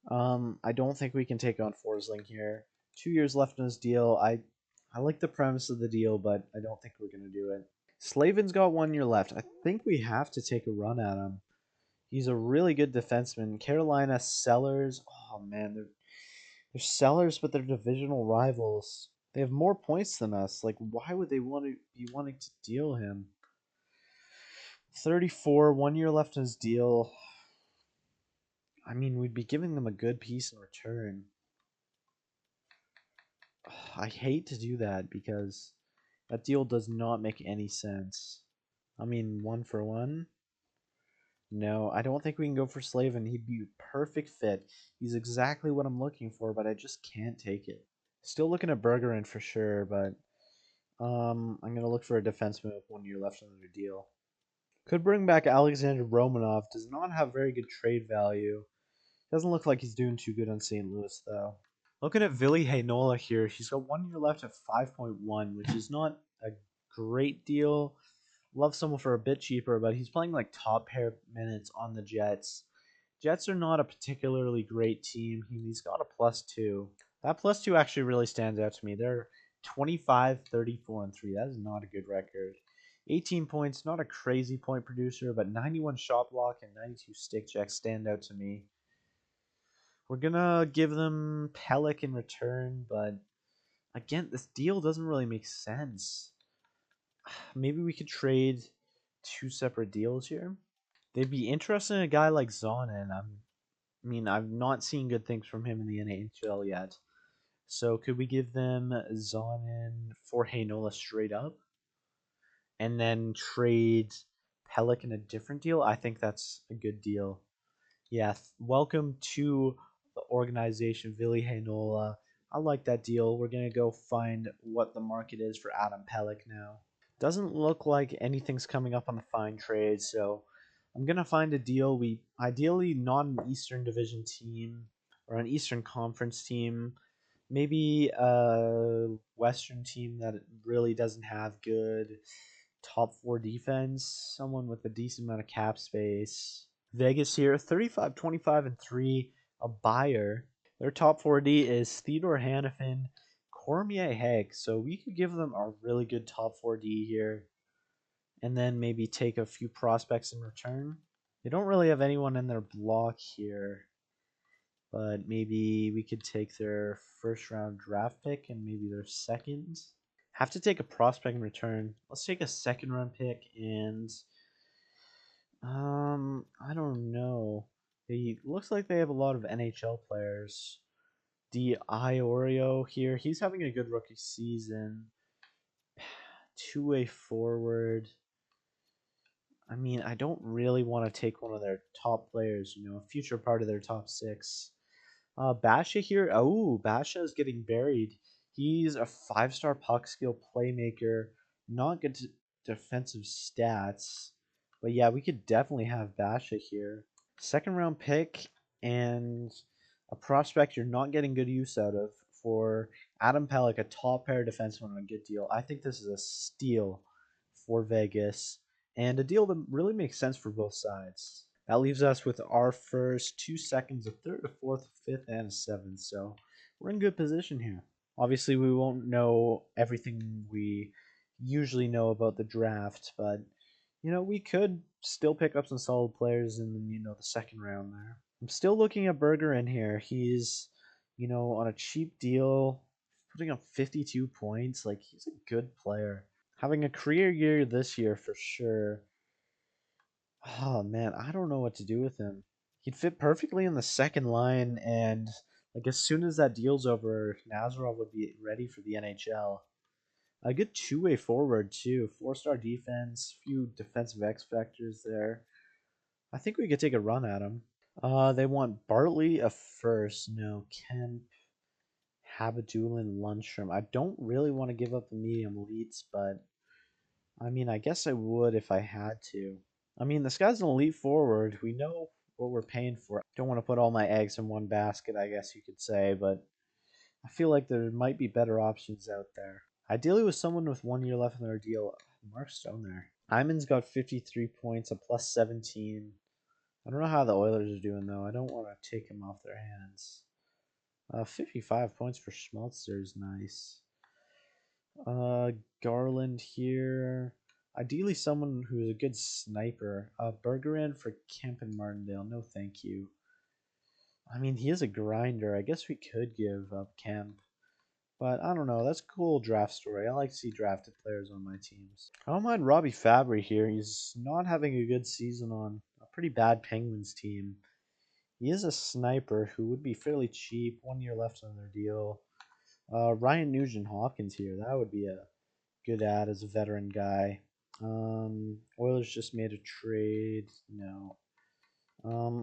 [SPEAKER 1] I don't think we can take on Forsling here. 2 years left in his deal. I like the premise of the deal, but I don't think we're gonna do it. Slavin's got 1 year left. I think we have to take a run at him. He's a really good defenseman. Carolina Sellers. Oh man, they're Sellers, but they're divisional rivals. They have more points than us. Like, why would they want to be wanting to deal him? 34, 1 year left in his deal. I mean, we'd be giving them a good piece in return. I hate to do that because that deal does not make any sense. I mean, 1 for 1? No, I don't think we can go for Slavin. He'd be a perfect fit. He's exactly what I'm looking for, but I just can't take it. Still looking at Bergeron for sure, but I'm gonna look for a defenseman with 1 year left on their deal. Could bring back Alexander Romanov. Does not have very good trade value. Doesn't look like he's doing too good on St. Louis though. Looking at Ville Heinola here, he's got 1 year left at 5.1, which is not a great deal. Love someone for a bit cheaper, but he's playing like top pair minutes on the Jets. Jets are not a particularly great team. He's got a +2. That +2 actually really stands out to me. They're 25, 34, and 3. That is not a good record. 18 points, not a crazy point producer, but 91 shot block and 92 stick checks stand out to me. We're gonna give them Pellick in return, but again, this deal doesn't really make sense. Maybe we could trade two separate deals here. They'd be interested in a guy like Zonin. I've not seen good things from him in the NHL yet. So could we give them Zonin for Heinola straight up, and then trade Pellick in a different deal? I think that's a good deal. Yeah, welcome to the organization, Ville Heinola. I like that deal. We're going to go find what the market is for Adam Pellick now. Doesn't look like anything's coming up on the fine trade, so I'm going to find a deal. We ideally not an Eastern Division team or an Eastern Conference team. Maybe a Western team that really doesn't have good top four defense, someone with a decent amount of cap space. Vegas here, 35, 25, and 3, a buyer. Their top 4D is Theodore Hannafin, Cormier Heg. So we could give them a really good top 4D here, and then maybe take a few prospects in return. They don't really have anyone in their block here, but maybe we could take their first round draft pick and maybe their second. Have to take a prospect in return. Let's take a second round pick and I don't know. They looks like they have a lot of NHL players. D. Iorio here. He's having a good rookie season. Two-way forward. I don't really want to take one of their top players, a future part of their top six. Basha here. Oh, Basha is getting buried. He's a 5-star puck skill playmaker. Not good defensive stats. But yeah, we could definitely have Basha here. Second round pick and a prospect you're not getting good use out of for Adam Pellick, a top pair defenseman on a good deal. I think this is a steal for Vegas and a deal that really makes sense for both sides. That leaves us with our first 2 seconds, a third, a fourth, a fifth, and a seventh. So we're in good position here. Obviously, we won't know everything we usually know about the draft, but we could still pick up some solid players in the second round there. I'm still looking at Berger in here. He's on a cheap deal, putting up 52 points. Like, he's a good player. Having a career year this year for sure. Oh man, I don't know what to do with him. He'd fit perfectly in the second line, and like as soon as that deal's over, Nazarov would be ready for the NHL. A good two-way forward too. Four-star defense, few defensive X factors there. I think we could take a run at him. They want Bartley a first. No, Kemp, Habadulin, Lundstrom. I don't really want to give up the medium elites, but I mean, I guess I would if I had to. I mean, this guy's an elite forward. We know what we're paying for. Don't want to put all my eggs in one basket, I guess you could say, but I feel like there might be better options out there. Ideally, with someone with 1 year left on their deal, Mark Stone there. Hyman's got 53 points, a plus 17. I don't know how the Oilers are doing, though. I don't want to take him off their hands. 55 points for Schmelzer is nice. Garland here. Ideally, someone who's a good sniper. Bergeron for Kemp and Martindale. No, thank you. I mean, he is a grinder. I guess we could give up Kemp. But I don't know. That's a cool draft story. I like to see drafted players on my teams. I don't mind Robbie Fabry here. He's not having a good season on a pretty bad Penguins team. He is a sniper who would be fairly cheap. 1 year left on their deal. Ryan Nugent Hopkins here. That would be a good ad as a veteran guy. Oilers just made a trade. No.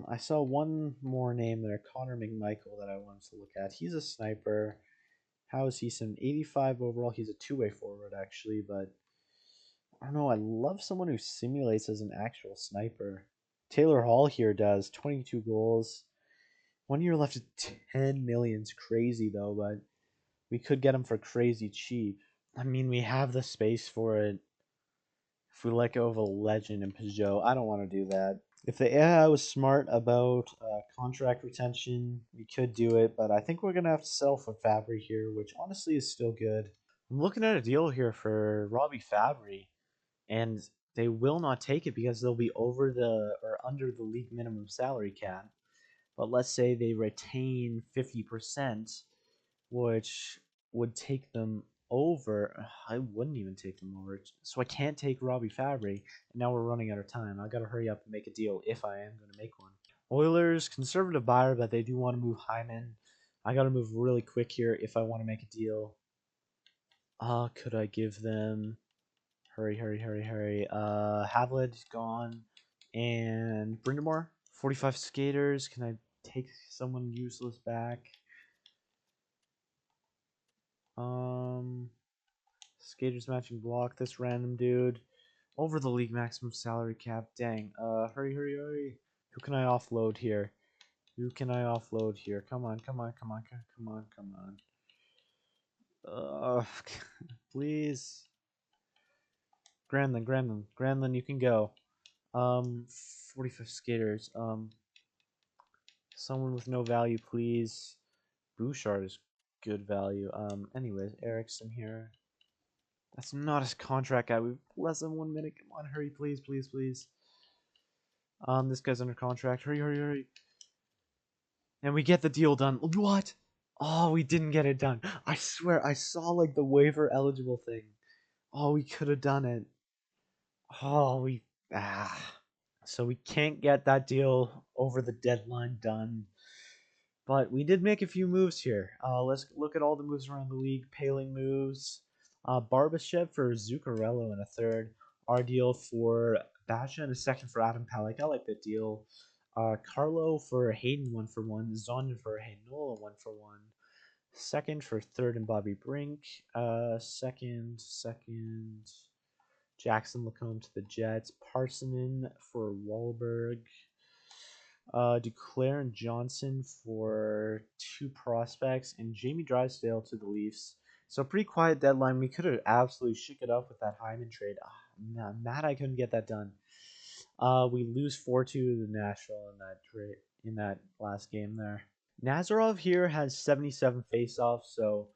[SPEAKER 1] I saw one more name there, Connor McMichael, that I wanted to look at. He's a sniper. How is he? Some 85 overall. He's a two-way forward, actually, but I don't know. I love someone who simulates as an actual sniper. Taylor Hall here does 22 goals. 1 year left at 10 million's crazy, though, but we could get him for crazy cheap. I mean, we have the space for it. If we let go of a legend in Peugeot, I don't want to do that. If the AI was smart about contract retention, we could do it, but I think we're going to have to settle for Fabry here, which honestly is still good. I'm looking at a deal here for Robbie Fabry, and they will not take it because they'll be over the or under the league minimum salary cap. But let's say they retain 50%, which would take them over. I wouldn't even take them over. So I can't take Robbie Fabry. And now we're running out of time. I got to hurry up and make a deal if I am going to make one. Oilers, conservative buyer, but they do want to move Hyman. I got to move really quick here if I want to make a deal. Could I give them... Hurry, hurry, hurry, hurry. Havled's gone. And Brindamore, 45 skaters. Can I take someone useless back? Skaters matching block. This random dude. Over the league maximum salary cap. Dang. Hurry, hurry, hurry. Who can I offload here? Who can I offload here? Come on, come on, come on, come on, come on. Please. Granlund, you can go. 45 skaters. Someone with no value, please. Bouchard is good value. Anyways, Erickson here. That's not his contract guy. We've less than 1 minute. Come on, hurry, please, please, please. This guy's under contract. Hurry, hurry, hurry. And we get the deal done. What? Oh, we didn't get it done. I swear, I saw like the waiver eligible thing. Oh, we could have done it. Oh, So we can't get that deal over the deadline done. But we did make a few moves here. Let's look at all the moves around the league. Paling moves. Barbashev for Zuccarello in a third. Our deal for Basha and a second for Adam Palik. I like that deal. Carlo for Hayden 1-for-1. Zondon for Hayden Nola 1-for-1. Second for third and Bobby Brink. Second. Jackson Lacombe to the Jets. Parsonen for Wahlberg. Duclair and Johnson for 2 prospects, and Jamie Drysdale to the Leafs. So pretty quiet deadline. We could have absolutely shook it up with that Hyman trade. I'm mad I couldn't get that done. We lose 4-2 to the Nashville in that last game there. Nazarov here has 77 faceoffs, so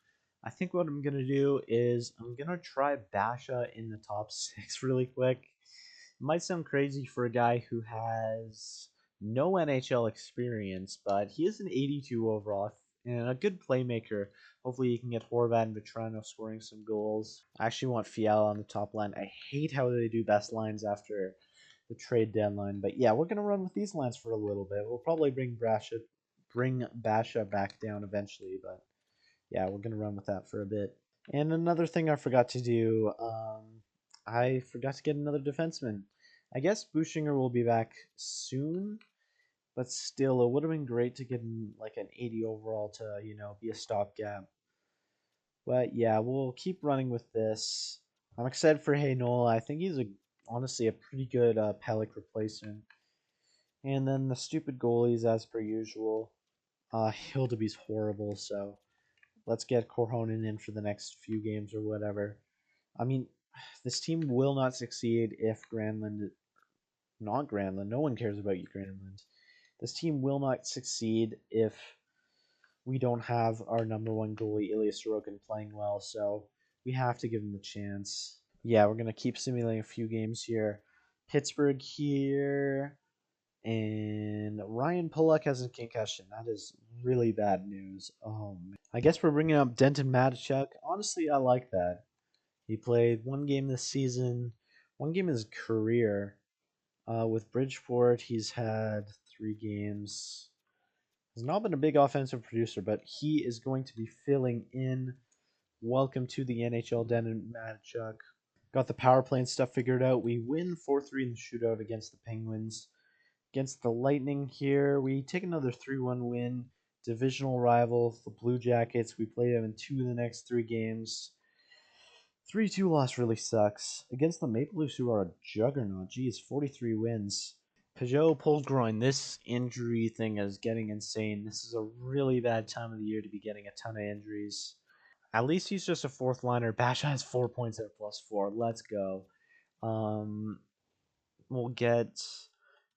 [SPEAKER 1] I think what I'm gonna do is I'm gonna try Basha in the top 6 really quick. It might sound crazy for a guy who has no NHL experience, but he is an 82 overall and a good playmaker. Hopefully, he can get Horvat and Vetrano scoring some goals. I actually want Fiala on the top line. I hate how they do best lines after the trade deadline. But yeah, we're gonna run with these lines for a little bit. We'll probably bring Basha back down eventually, but yeah, we're gonna run with that for a bit. And another thing I forgot to do, I forgot to get another defenseman. I guess Bushinger will be back soon, but still, it would have been great to get him like an 80 overall to be a stopgap. But yeah, we'll keep running with this. I'm excited for Hey Nola. I think he's honestly a pretty good Pellick replacement. And then the stupid goalies, as per usual. Hildeby's horrible, so let's get Korhonen in for the next few games or whatever. I mean, this team will not succeed if not Granlund, no one cares about you, Granlund. This team will not succeed if we don't have our number one goalie, Ilya Sorokin, playing well, so we have to give him a chance. Yeah, we're going to keep simulating a few games here. Pittsburgh here, and Ryan Pulock has a concussion. That is really bad news. Oh, man. I guess we're bringing up Denton Matachuk. Honestly, I like that. He played one game this season, one game in his career. With Bridgeport, he's had 3 games. Has not been a big offensive producer, but he is going to be filling in. Welcome to the NHL, Denton Matachuk. Got the power play and stuff figured out. We win 4-3 in the shootout against the Penguins. Against the Lightning here, we take another 3-1 win. Divisional rival, the Blue Jackets. We play them in 2 of the next 3 games. 3-2 loss really sucks. Against the Maple Leafs, who are a juggernaut. Geez, 43 wins. Peugeot pulled groin. This injury thing is getting insane. This is a really bad time of the year to be getting a ton of injuries. At least he's just a fourth liner. Basha has 4 points at +4. Let's go. We'll get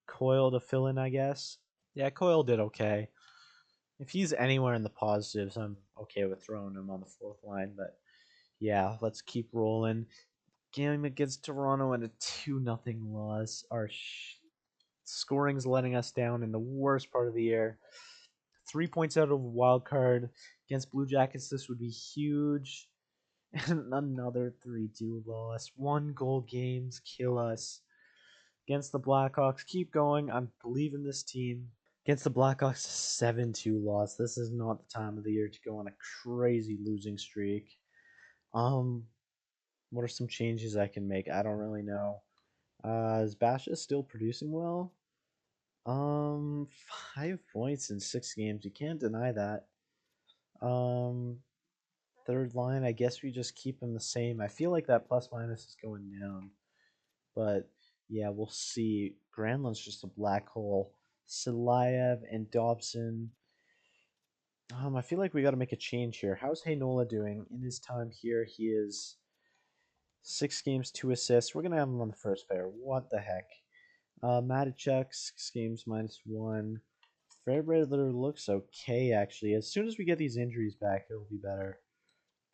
[SPEAKER 1] Coyle to fill in, I guess. Yeah, Coyle did okay. If he's anywhere in the positives, I'm okay with throwing him on the fourth line. But yeah, let's keep rolling. Game against Toronto and a 2-0 loss. Our scoring's letting us down in the worst part of the year. 3 points out of a wild card against Blue Jackets. This would be huge. And another 3-2 loss. 1-goal games kill us. Against the Blackhawks, keep going. I believe in this team. Against the Blackhawks, 7-2 loss. This is not the time of the year to go on a crazy losing streak. What are some changes I can make? I don't really know. Is Basha still producing well? 5 points in 6 games. You can't deny that. Third line, I guess we just keep him the same. I feel like that plus minus is going down. But yeah, we'll see. Granlund's just a black hole. Silayev and Dobson. I feel like we got to make a change here. How's Heinola doing in his time here? He is 6 games, 2 assists. We're gonna have him on the first pair. What the heck? Matachuk, 6 games, -1. Fairbrother looks okay actually. As soon as we get these injuries back, it'll be better.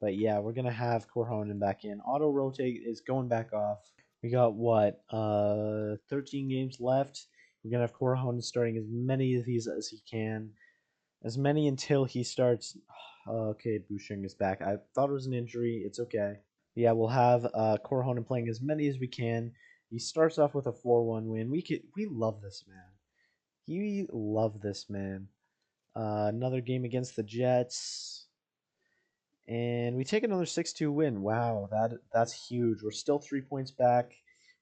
[SPEAKER 1] But yeah, we're gonna have Korhonen back in. Auto rotate is going back off. We got what? 13 games left. We're gonna have Korhonen starting as many of these as he can. As many until he starts. Okay, Bouching is back. I thought it was an injury. It's okay. Yeah, we'll have Korhonen playing as many as we can. He starts off with a 4-1 win. We love this man. We love this man. Another game against the Jets. And we take another 6-2 win. Wow, that's huge. We're still 3 points back.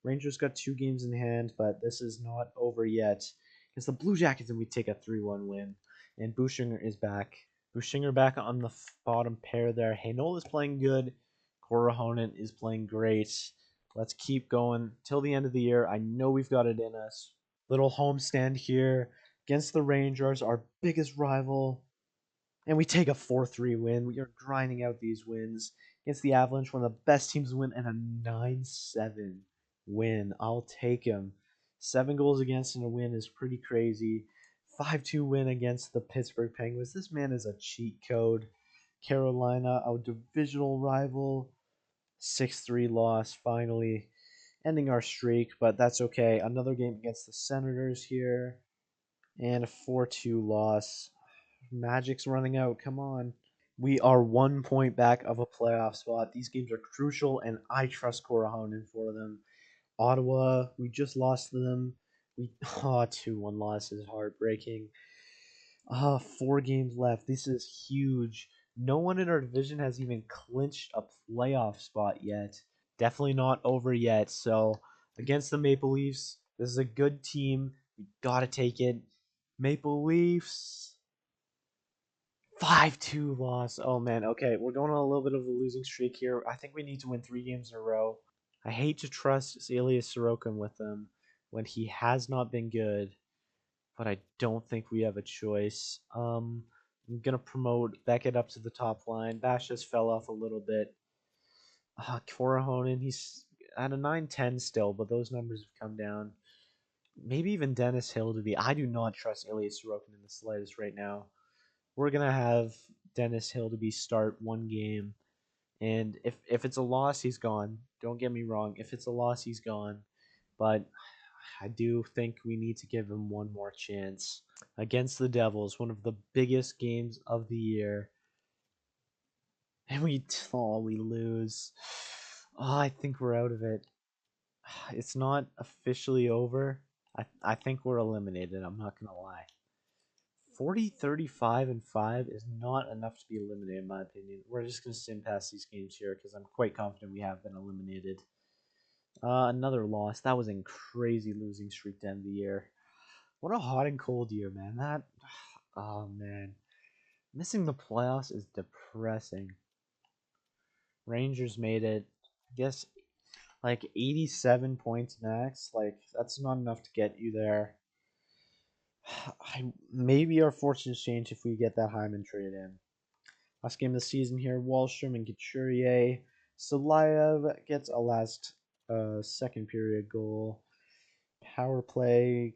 [SPEAKER 1] Rangers got 2 games in hand, but this is not over yet. It's the Blue Jackets, and we take a 3-1 win. And Bushinger is back. Bushinger back on the bottom pair there. Heinola is playing good. Korhonen is playing great. Let's keep going till the end of the year. I know we've got it in us. Little homestand here against the Rangers, our biggest rival. And we take a 4-3 win. We are grinding out these wins against the Avalanche, one of the best teams to win, and a 9-7 win. I'll take him. 7 goals against in a win is pretty crazy. 5-2 win against the Pittsburgh Penguins. This man is a cheat code. Carolina, our divisional rival. 6-3 loss, finally ending our streak, but that's okay. Another game against the Senators here, and a 4-2 loss. Magic's running out. Come on. We are 1 point back of a playoff spot. These games are crucial, and I trust Korhonen for them. Ottawa, we just lost to them. We 2-1 loss is heartbreaking. 4 games left. This is huge. No one in our division has even clinched a playoff spot yet. Definitely not over yet. So against the Maple Leafs, this is a good team. We gotta take it. Maple Leafs 5-2 loss. Oh man. Okay, we're going on a little bit of a losing streak here. I think we need to win 3 games in a row. I hate to trust Elias Sorokin with them when he has not been good, but I don't think we have a choice. I'm gonna promote Beckett up to the top line. Bash just fell off a little bit. Korahonen, he's at a 9-10 still, but those numbers have come down. Maybe even Dennis Hill to be. I do not trust Elias Sorokin in the slightest right now. We're gonna have Dennis Hill to be start 1 game, and if it's a loss, he's gone. Don't get me wrong. If it's a loss, he's gone. But I do think we need to give him one more chance against the Devils, one of the biggest games of the year. And we lose. I think we're out of it. It's not officially over. I think we're eliminated. I'm not gonna lie. 40, 35, and 5 is not enough to be eliminated, in my opinion. We're just gonna sim past these games here because I'm quite confident we have been eliminated. Another loss. That was a crazy losing streak to end the year. What a hot and cold year, man. Oh man, missing the playoffs is depressing. Rangers made it. I guess like 87 points max. Like that's not enough to get you there. Maybe our fortunes change if we get that Hyman trade in. Last game of the season here, Wallstrom and Couturier. Salayev gets a last second period goal. Power play,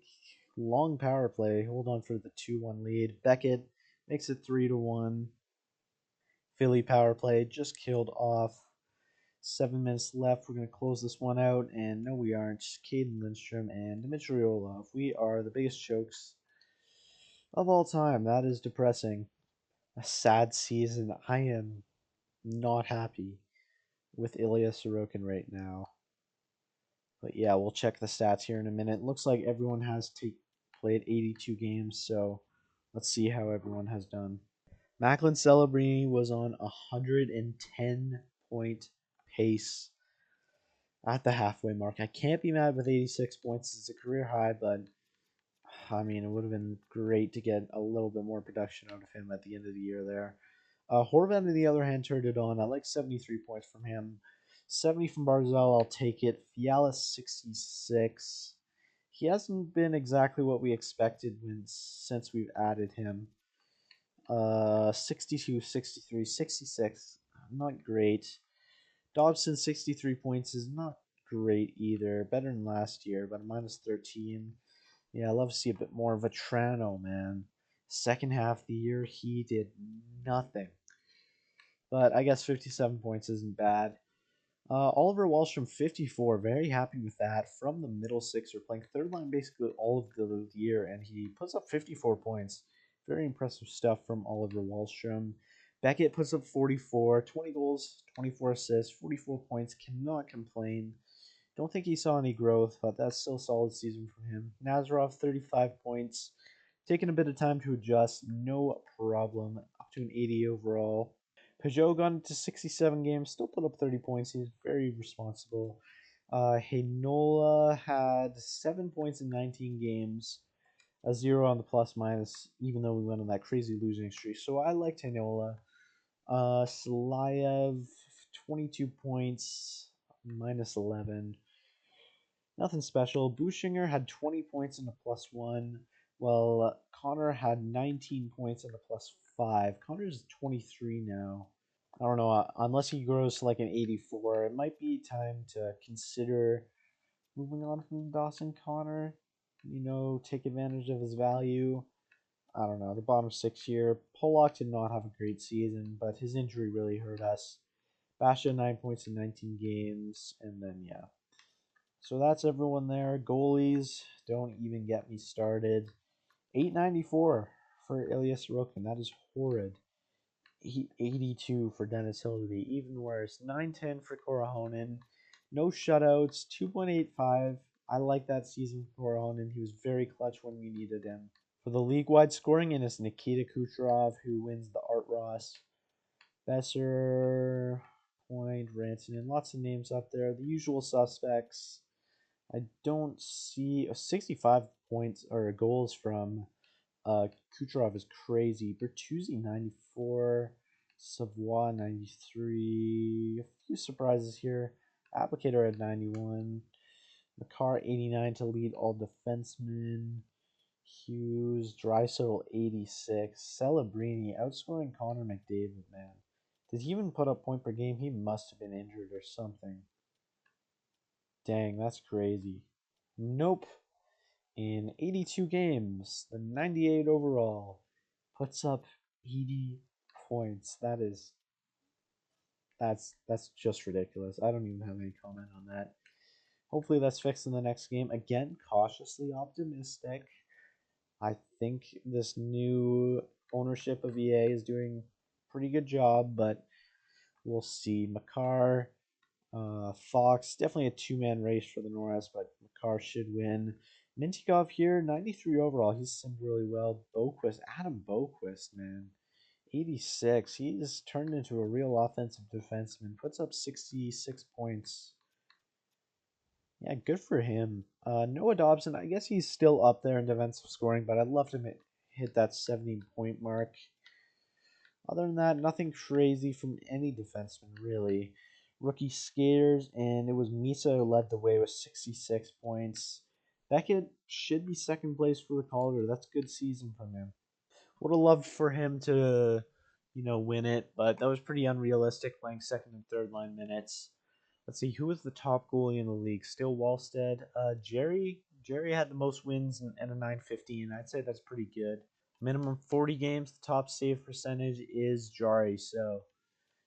[SPEAKER 1] long power play. Hold on for the 2-1 lead. Beckett makes it 3-1. Philly power play just killed off. 7 minutes left. We're going to close this one out. And no, we aren't. Caden Lindstrom and Dmitry Orlov. We are the biggest chokes of all time. That is depressing. A sad season. I am not happy with Ilya Sorokin right now. But yeah, we'll check the stats here in a minute. Looks like everyone has played 82 games, so let's see how everyone has done. Macklin Celebrini was on a 110-point pace at the halfway mark. I can't be mad with 86 points. It's a career high, but I mean, it would have been great to get a little bit more production out of him at the end of the year there. Horvat, on the other hand, turned it on. I like 73 points from him. 70 from Barzal, I'll take it. Fiala, 66. He hasn't been exactly what we expected since we've added him. 62, 63, 66. Not great. Dobson, 63 points is not great either. Better than last year, but a minus 13. Yeah, I love to see a bit more of Vetrano, man. Second half of the year, he did nothing. But I guess 57 points isn't bad. Oliver Wallstrom, 54. Very happy with that. From the middle six, we're playing third line basically all of the year, and he puts up 54 points. Very impressive stuff from Oliver Wallstrom. Beckett puts up 44, 20 goals, 24 assists, 44 points. Cannot complain. Don't think he saw any growth, but that's still a solid season for him. Nazarov, 35 points. Taking a bit of time to adjust. No problem. Up to an 80 overall. Peugeot got into 67 games, still put up 30 points. He's very responsible. Heinola had 7 points in 19 games, a 0 on the plus minus, even though we went on that crazy losing streak. So I liked Heinola. Salayev, 22 points, minus 11. Nothing special. Bushinger had 20 points in the plus 1, while Connor had 19 points in the plus 5. Connor's 23 now. I don't know, unless he grows to like an 84, it might be time to consider moving on from Dawson Connor. Take advantage of his value. I don't know, the bottom six here. Pollock did not have a great season, but his injury really hurt us. Basha, 9 points in 19 games, and then, yeah. So that's everyone there. Goalies, don't even get me started. 894 for Ilya Sorokin. That is horrid. 82 for Dennis Hill to be even worse. 910 for Korahonen. No shutouts, 2.85. I like that season for Honan. He was very clutch when we needed him. For the league-wide scoring, and it's Nikita Kucherov who wins the Art Ross. Besser, Point, Rantanen, lots of names up there. The usual suspects. I don't see 65 points or goals from Kucherov is crazy. Bertuzzi 94, Savoie 93. A few surprises here. Applicator at 91. Makar 89 to lead all defensemen. Hughes, Draisaitl 86. Celebrini outscoring Connor McDavid, man. Did he even put up point per game? He must have been injured or something. Dang, that's crazy. Nope. In 82 games, the 98 overall puts up 80 points. That's just ridiculous. I don't even have any comment on that. Hopefully that's fixed in the next game. Again, cautiously optimistic. I think this new ownership of EA is doing a pretty good job, but we'll see. Makar, Fox, definitely a two-man race for the Norris, but Makar should win. Mintikov here, 93 overall. He's simmed really well. Boquist, Adam Boquist, man. 86. He's turned into a real offensive defenseman. Puts up 66 points. Yeah, good for him. Noah Dobson, I guess he's still up there in defensive scoring, but I'd love to hit that 70-point mark. Other than that, nothing crazy from any defenseman, really. Rookie skaters, and it was Misa who led the way with 66 points. Beckett should be second place for the Calder. That's a good season from him. Would have loved for him to, win it, but that was pretty unrealistic playing second and third line minutes. Let's see, who was the top goalie in the league? Still Wallstead. Jerry. Jerry had the most wins and a 915. I'd say that's pretty good. Minimum 40 games. The top save percentage is Jari. So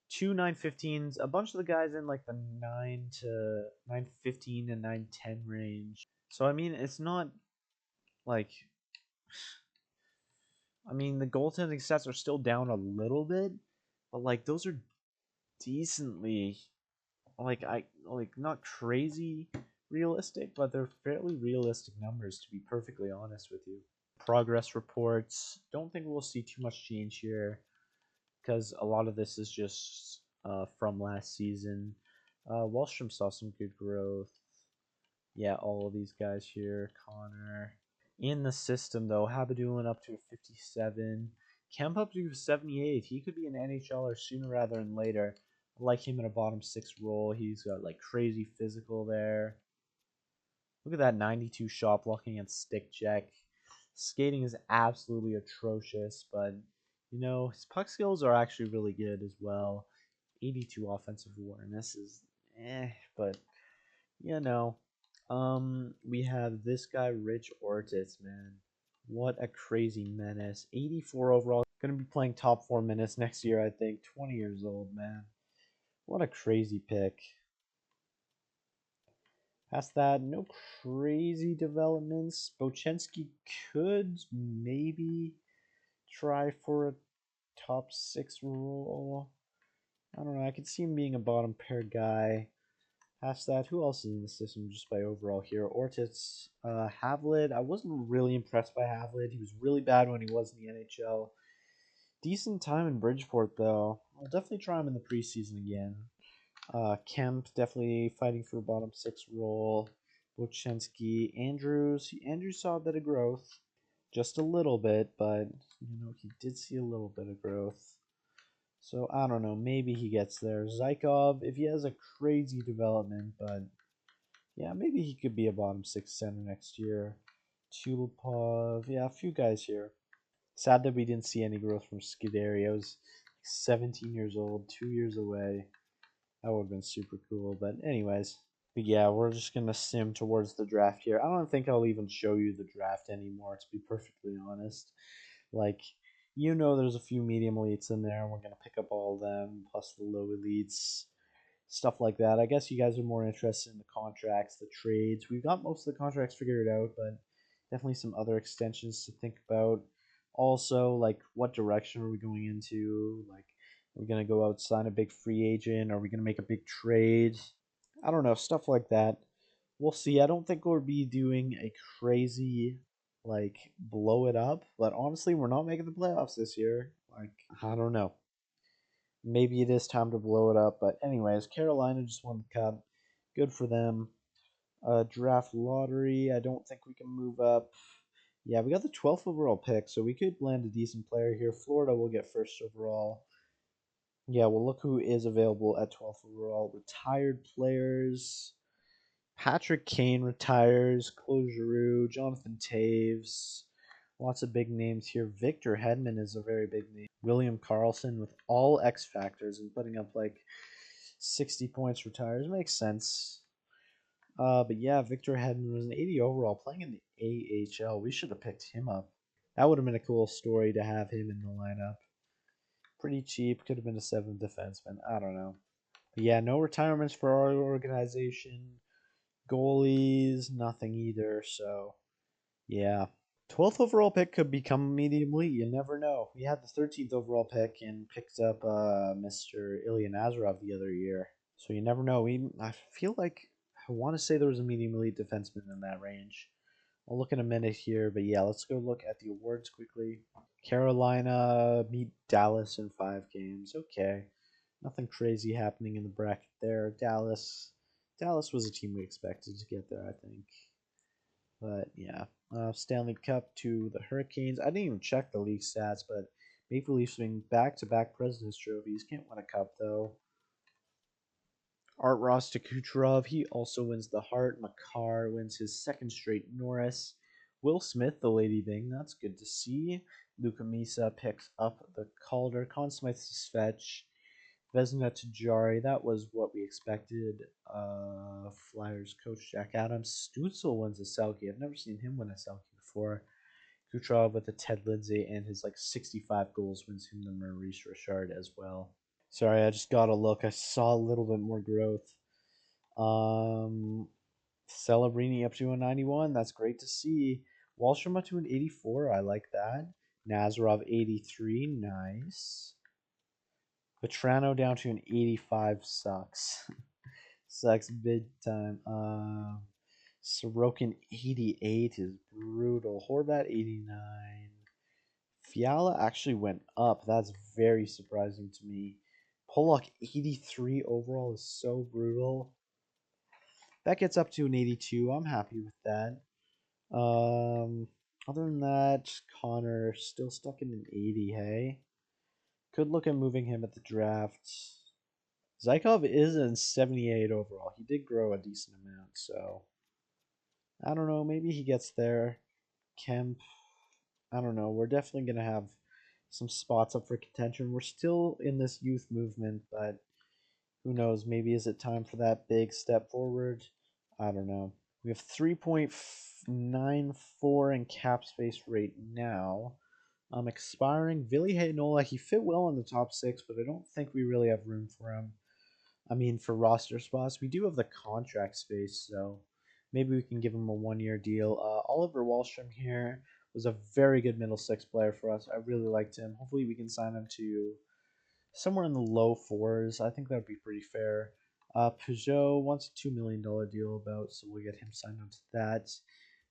[SPEAKER 1] two 915s. A bunch of the guys in like the 9 to 915 and 910 range. So I mean, it's not like the goaltending stats are still down a little bit, but like those are decently not crazy realistic, but they're fairly realistic numbers to be perfectly honest with you. Progress reports. Don't think we'll see too much change here because a lot of this is just from last season. Wallstrom saw some good growth. Yeah, all of these guys here. Connor. In the system, though, Habadulin up to a 57. Kemp up to a 78. He could be an NHLer sooner rather than later. I like him in a bottom six role. He's got like crazy physical there. Look at that 92 shot blocking and stick check. Skating is absolutely atrocious, but his puck skills are actually really good as well. 82 offensive awareness is but we have this guy, Rich Ortiz, man. What a crazy menace. 84 overall. Gonna be playing top 4 minutes next year, I think. 20 years old, man. What a crazy pick. Past that, no crazy developments. Bochenski could maybe try for a top 6 role. I don't know. I could see him being a bottom pair guy. Past that, who else is in the system just by overall here? Ortiz, Havlid. I wasn't really impressed by Havlid. He was really bad when he was in the NHL. Decent time in Bridgeport, though. I'll definitely try him in the preseason again. Kemp, definitely fighting for a bottom 6 role. Wojciechowski, Andrews. Andrews saw a bit of growth. Just a little bit, but, he did see a little bit of growth. So, I don't know. Maybe he gets there. Zykov, if he has a crazy development, but, yeah, maybe he could be a bottom 6 center next year. Tulipov, yeah, a few guys here. Sad that we didn't see any growth from Scuderi. I was 17 years old, 2 years away. That would have been super cool. But anyways, yeah, we're just going to sim towards the draft here. I don't think I'll even show you the draft anymore, to be perfectly honest. Like, there's a few medium elites in there, and we're going to pick up all of them, plus the low elites, stuff like that. I guess you guys are more interested in the contracts, the trades. We've got most of the contracts figured out, but definitely some other extensions to think about. Also, like, what direction are we going into? Like, are we going to go out, sign a big free agent? Are we going to make a big trade? I don't know, stuff like that. We'll see. I don't think we'll be doing a crazy like blow it up, but honestly, we're not making the playoffs this year. Like, I don't know. Maybe it is time to blow it up, but anyways, Carolina just won the cup. Good for them. Draft lottery. I don't think we can move up. Yeah, we got the 12th overall pick, so we could land a decent player here. Florida will get first overall. Yeah, well, look who is available at 12th overall. Retired players. Patrick Kane retires. Claude Giroux, Jonathan Taves. Lots of big names here. Victor Hedman is a very big name. William Karlsson with all X factors and putting up like 60 points retires. Makes sense. But yeah, Victor Hedman was an 80 overall playing in the AHL. We should have picked him up. That would have been a cool story to have him in the lineup. Pretty cheap. Could have been a seventh defenseman. I don't know. But yeah, no retirements for our organization. Goalies, nothing either. So yeah. 12th overall pick could become medium elite. You never know. We had the 13th overall pick and picked up Mr. Ilya Nazarov the other year. So you never know. I feel like I want to say there was a medium elite defenseman in that range. I'll look in a minute here, but yeah, let's go look at the awards quickly. Carolina beat Dallas in 5 games. Okay. Nothing crazy happening in the bracket there. Dallas was a team we expected to get there, I think. But yeah, Stanley Cup to the Hurricanes. I didn't even check the league stats, but Maple Leafs winning back-to-back Presidents trophies. Can't win a cup though. Art Ross to Kucherov. He also wins the Hart. Makar wins his second straight Norris. Will Smith, the Lady Bing. That's good to see. Luka Misa picks up the Calder. Conn Smythe to Svetch. Vezina to Jari. That was what we expected. Flyers coach Jack Adams. Stutzel wins a Selkie. I've never seen him win a Selkie before. Kucherov with a Ted Lindsay and his like 65 goals wins him the Maurice Richard as well. Sorry, I just got a look. I saw a little bit more growth. Um, Celebrini up to a 91. That's great to see. Wallstrom up to an 84. I like that. Nazarov 83. Nice. Petrano down to an 85 sucks. Sucks big time. Sorokin 88 is brutal. Horvat 89. Fiala actually went up. That's very surprising to me. Pollock 83 overall is so brutal. That gets up to an 82. I'm happy with that. Other than that, Connor still stuck in an 80, hey? Could look at moving him at the draft. Zykov is in 78 overall. He did grow a decent amount, so I don't know. Maybe he gets there. Kemp, I don't know. We're definitely going to have some spots up for contention. We're still in this youth movement, but who knows? Maybe is it time for that big step forward? I don't know. We have 3.94 in cap space right now. Expiring. Ville Heinola, he fit well in the top 6, but I don't think we really have room for him. I mean, for roster spots, we do have the contract space, so maybe we can give him a 1-year deal. Oliver Wallstrom here was a very good middle 6 player for us. I really liked him. Hopefully, we can sign him to somewhere in the low 4s. I think that would be pretty fair. Peugeot wants a $2 million deal about, so we'll get him signed on to that.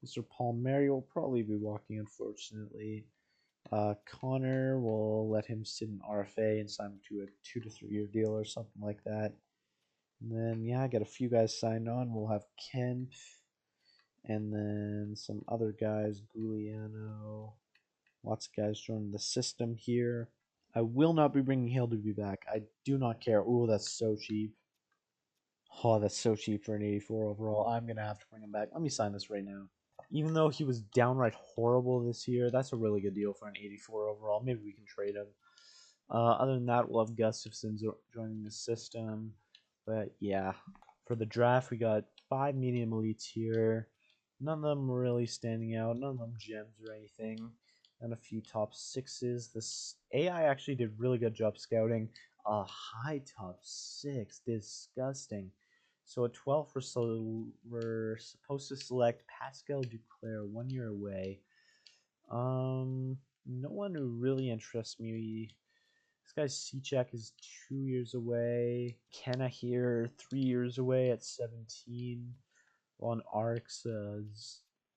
[SPEAKER 1] Mr. Palmieri will probably be walking, unfortunately. Connor will let him sit in RFA and sign him to a 2 to 3 year deal or something like that. And then, yeah, I got a few guys signed on. We'll have Kemp and then some other guys, Giuliano. Lots of guys joining the system here. I will not be bringing Hildeby back. I do not care. Oh, that's so cheap. Oh, that's so cheap for an 84 overall. I'm going to have to bring him back. Let me sign this right now. Even though he was downright horrible this year, that's a really good deal for an 84 overall. Maybe we can trade him. Other than that, we'll have Gustafsson joining the system. But yeah, for the draft, we got 5 medium elites here. None of them really standing out. None of them gems or anything. And a few top 6s. This AI actually did really good job scouting. A high top 6. Disgusting. So at 12, we're supposed to select Pascal Duclair 1 year away. No one who really interests me This guy Cechek is 2 years away. Kenna here, 3 years away at 17. On Arcs,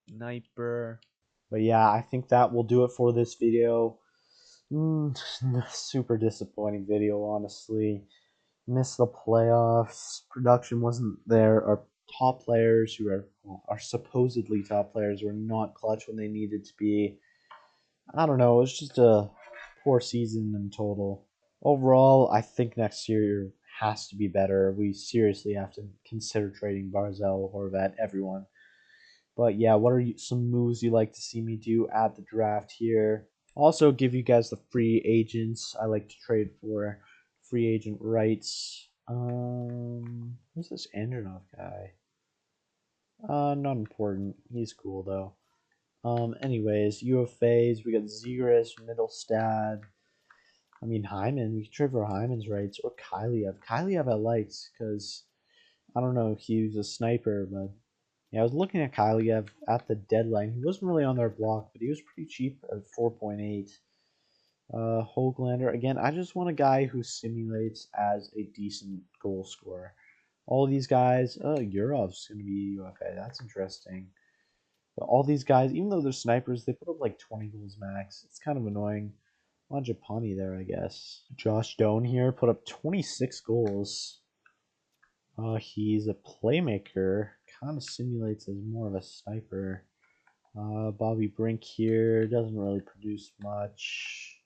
[SPEAKER 1] Sniper. But yeah, I think that will do it for this video. Super disappointing video, honestly. Missed the playoffs. Production wasn't there. Our top players, who are our supposedly top players, were not clutch when they needed to be. I don't know. It was just a poor season in total. Overall, I think next year has to be better. We seriously have to consider trading Barzell, Horvat, everyone. But yeah, what are some moves you like to see me do at the draft here? Also, give you guys the free agents I like to trade for. Free agent rights. Who's this Andronov guy? Not important. He's cool though. Anyways, UFAs. We got Zegras, Middlestad. I mean, Hyman. We could trade for Hyman's rights or Kyliev. Kyliev I liked because I don't know if he was a sniper, but yeah, I was looking at Kyliev at the deadline. He wasn't really on their block, but he was pretty cheap at 4.8. Hoglander, again, I just want a guy who simulates as a decent goal scorer. All these guys, Yurov's going to be UFA. That's interesting. But all these guys, even though they're snipers, they put up like 20 goals max. It's kind of annoying. Japani there, I guess. Josh Doan here put up 26 goals. He's a playmaker. Kind of simulates as more of a sniper. Bobby Brink here doesn't really produce much.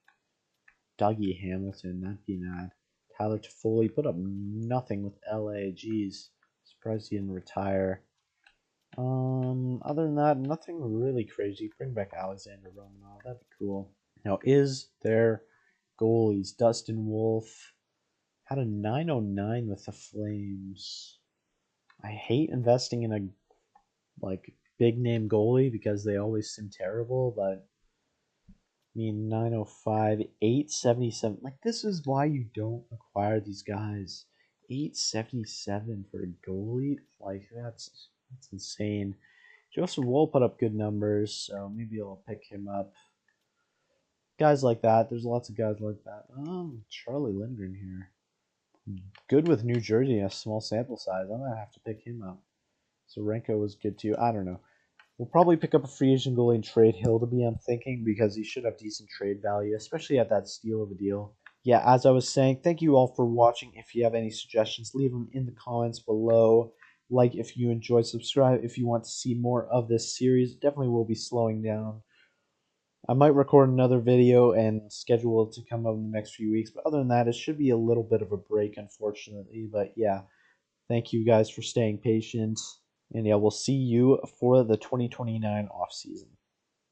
[SPEAKER 1] Dougie Hamilton, that'd be mad. Tyler Toffoli put up nothing with LA. Jeez, surprised he didn't retire. Other than that, nothing really crazy. Bring back Alexander Romanov. That'd be cool. Now, is there goalies? Dustin Wolf had a 909 with the Flames. I hate investing in a big name goalie because they always seem terrible, but I mean 905, 877. Like, this is why you don't acquire these guys. 877 for a goalie? Like, that's insane. Joseph Woll put up good numbers, so maybe I'll pick him up. Guys like that. There's lots of guys like that. Charlie Lindgren here. Good with New Jersey, a small sample size. I might have to pick him up. Sorenko was good too. I don't know. We'll probably pick up a free agent goalie and trade Hildeby, I'm thinking, because he should have decent trade value, especially at that steal of a deal. Yeah, as I was saying, thank you all for watching. If you have any suggestions, leave them in the comments below. Like if you enjoyed, subscribe if you want to see more of this series. Definitely will be slowing down. I might record another video and schedule it to come up in the next few weeks, but other than that, it should be a little bit of a break, unfortunately. But yeah, thank you guys for staying patient. And yeah, we'll see you for the 2029 off season.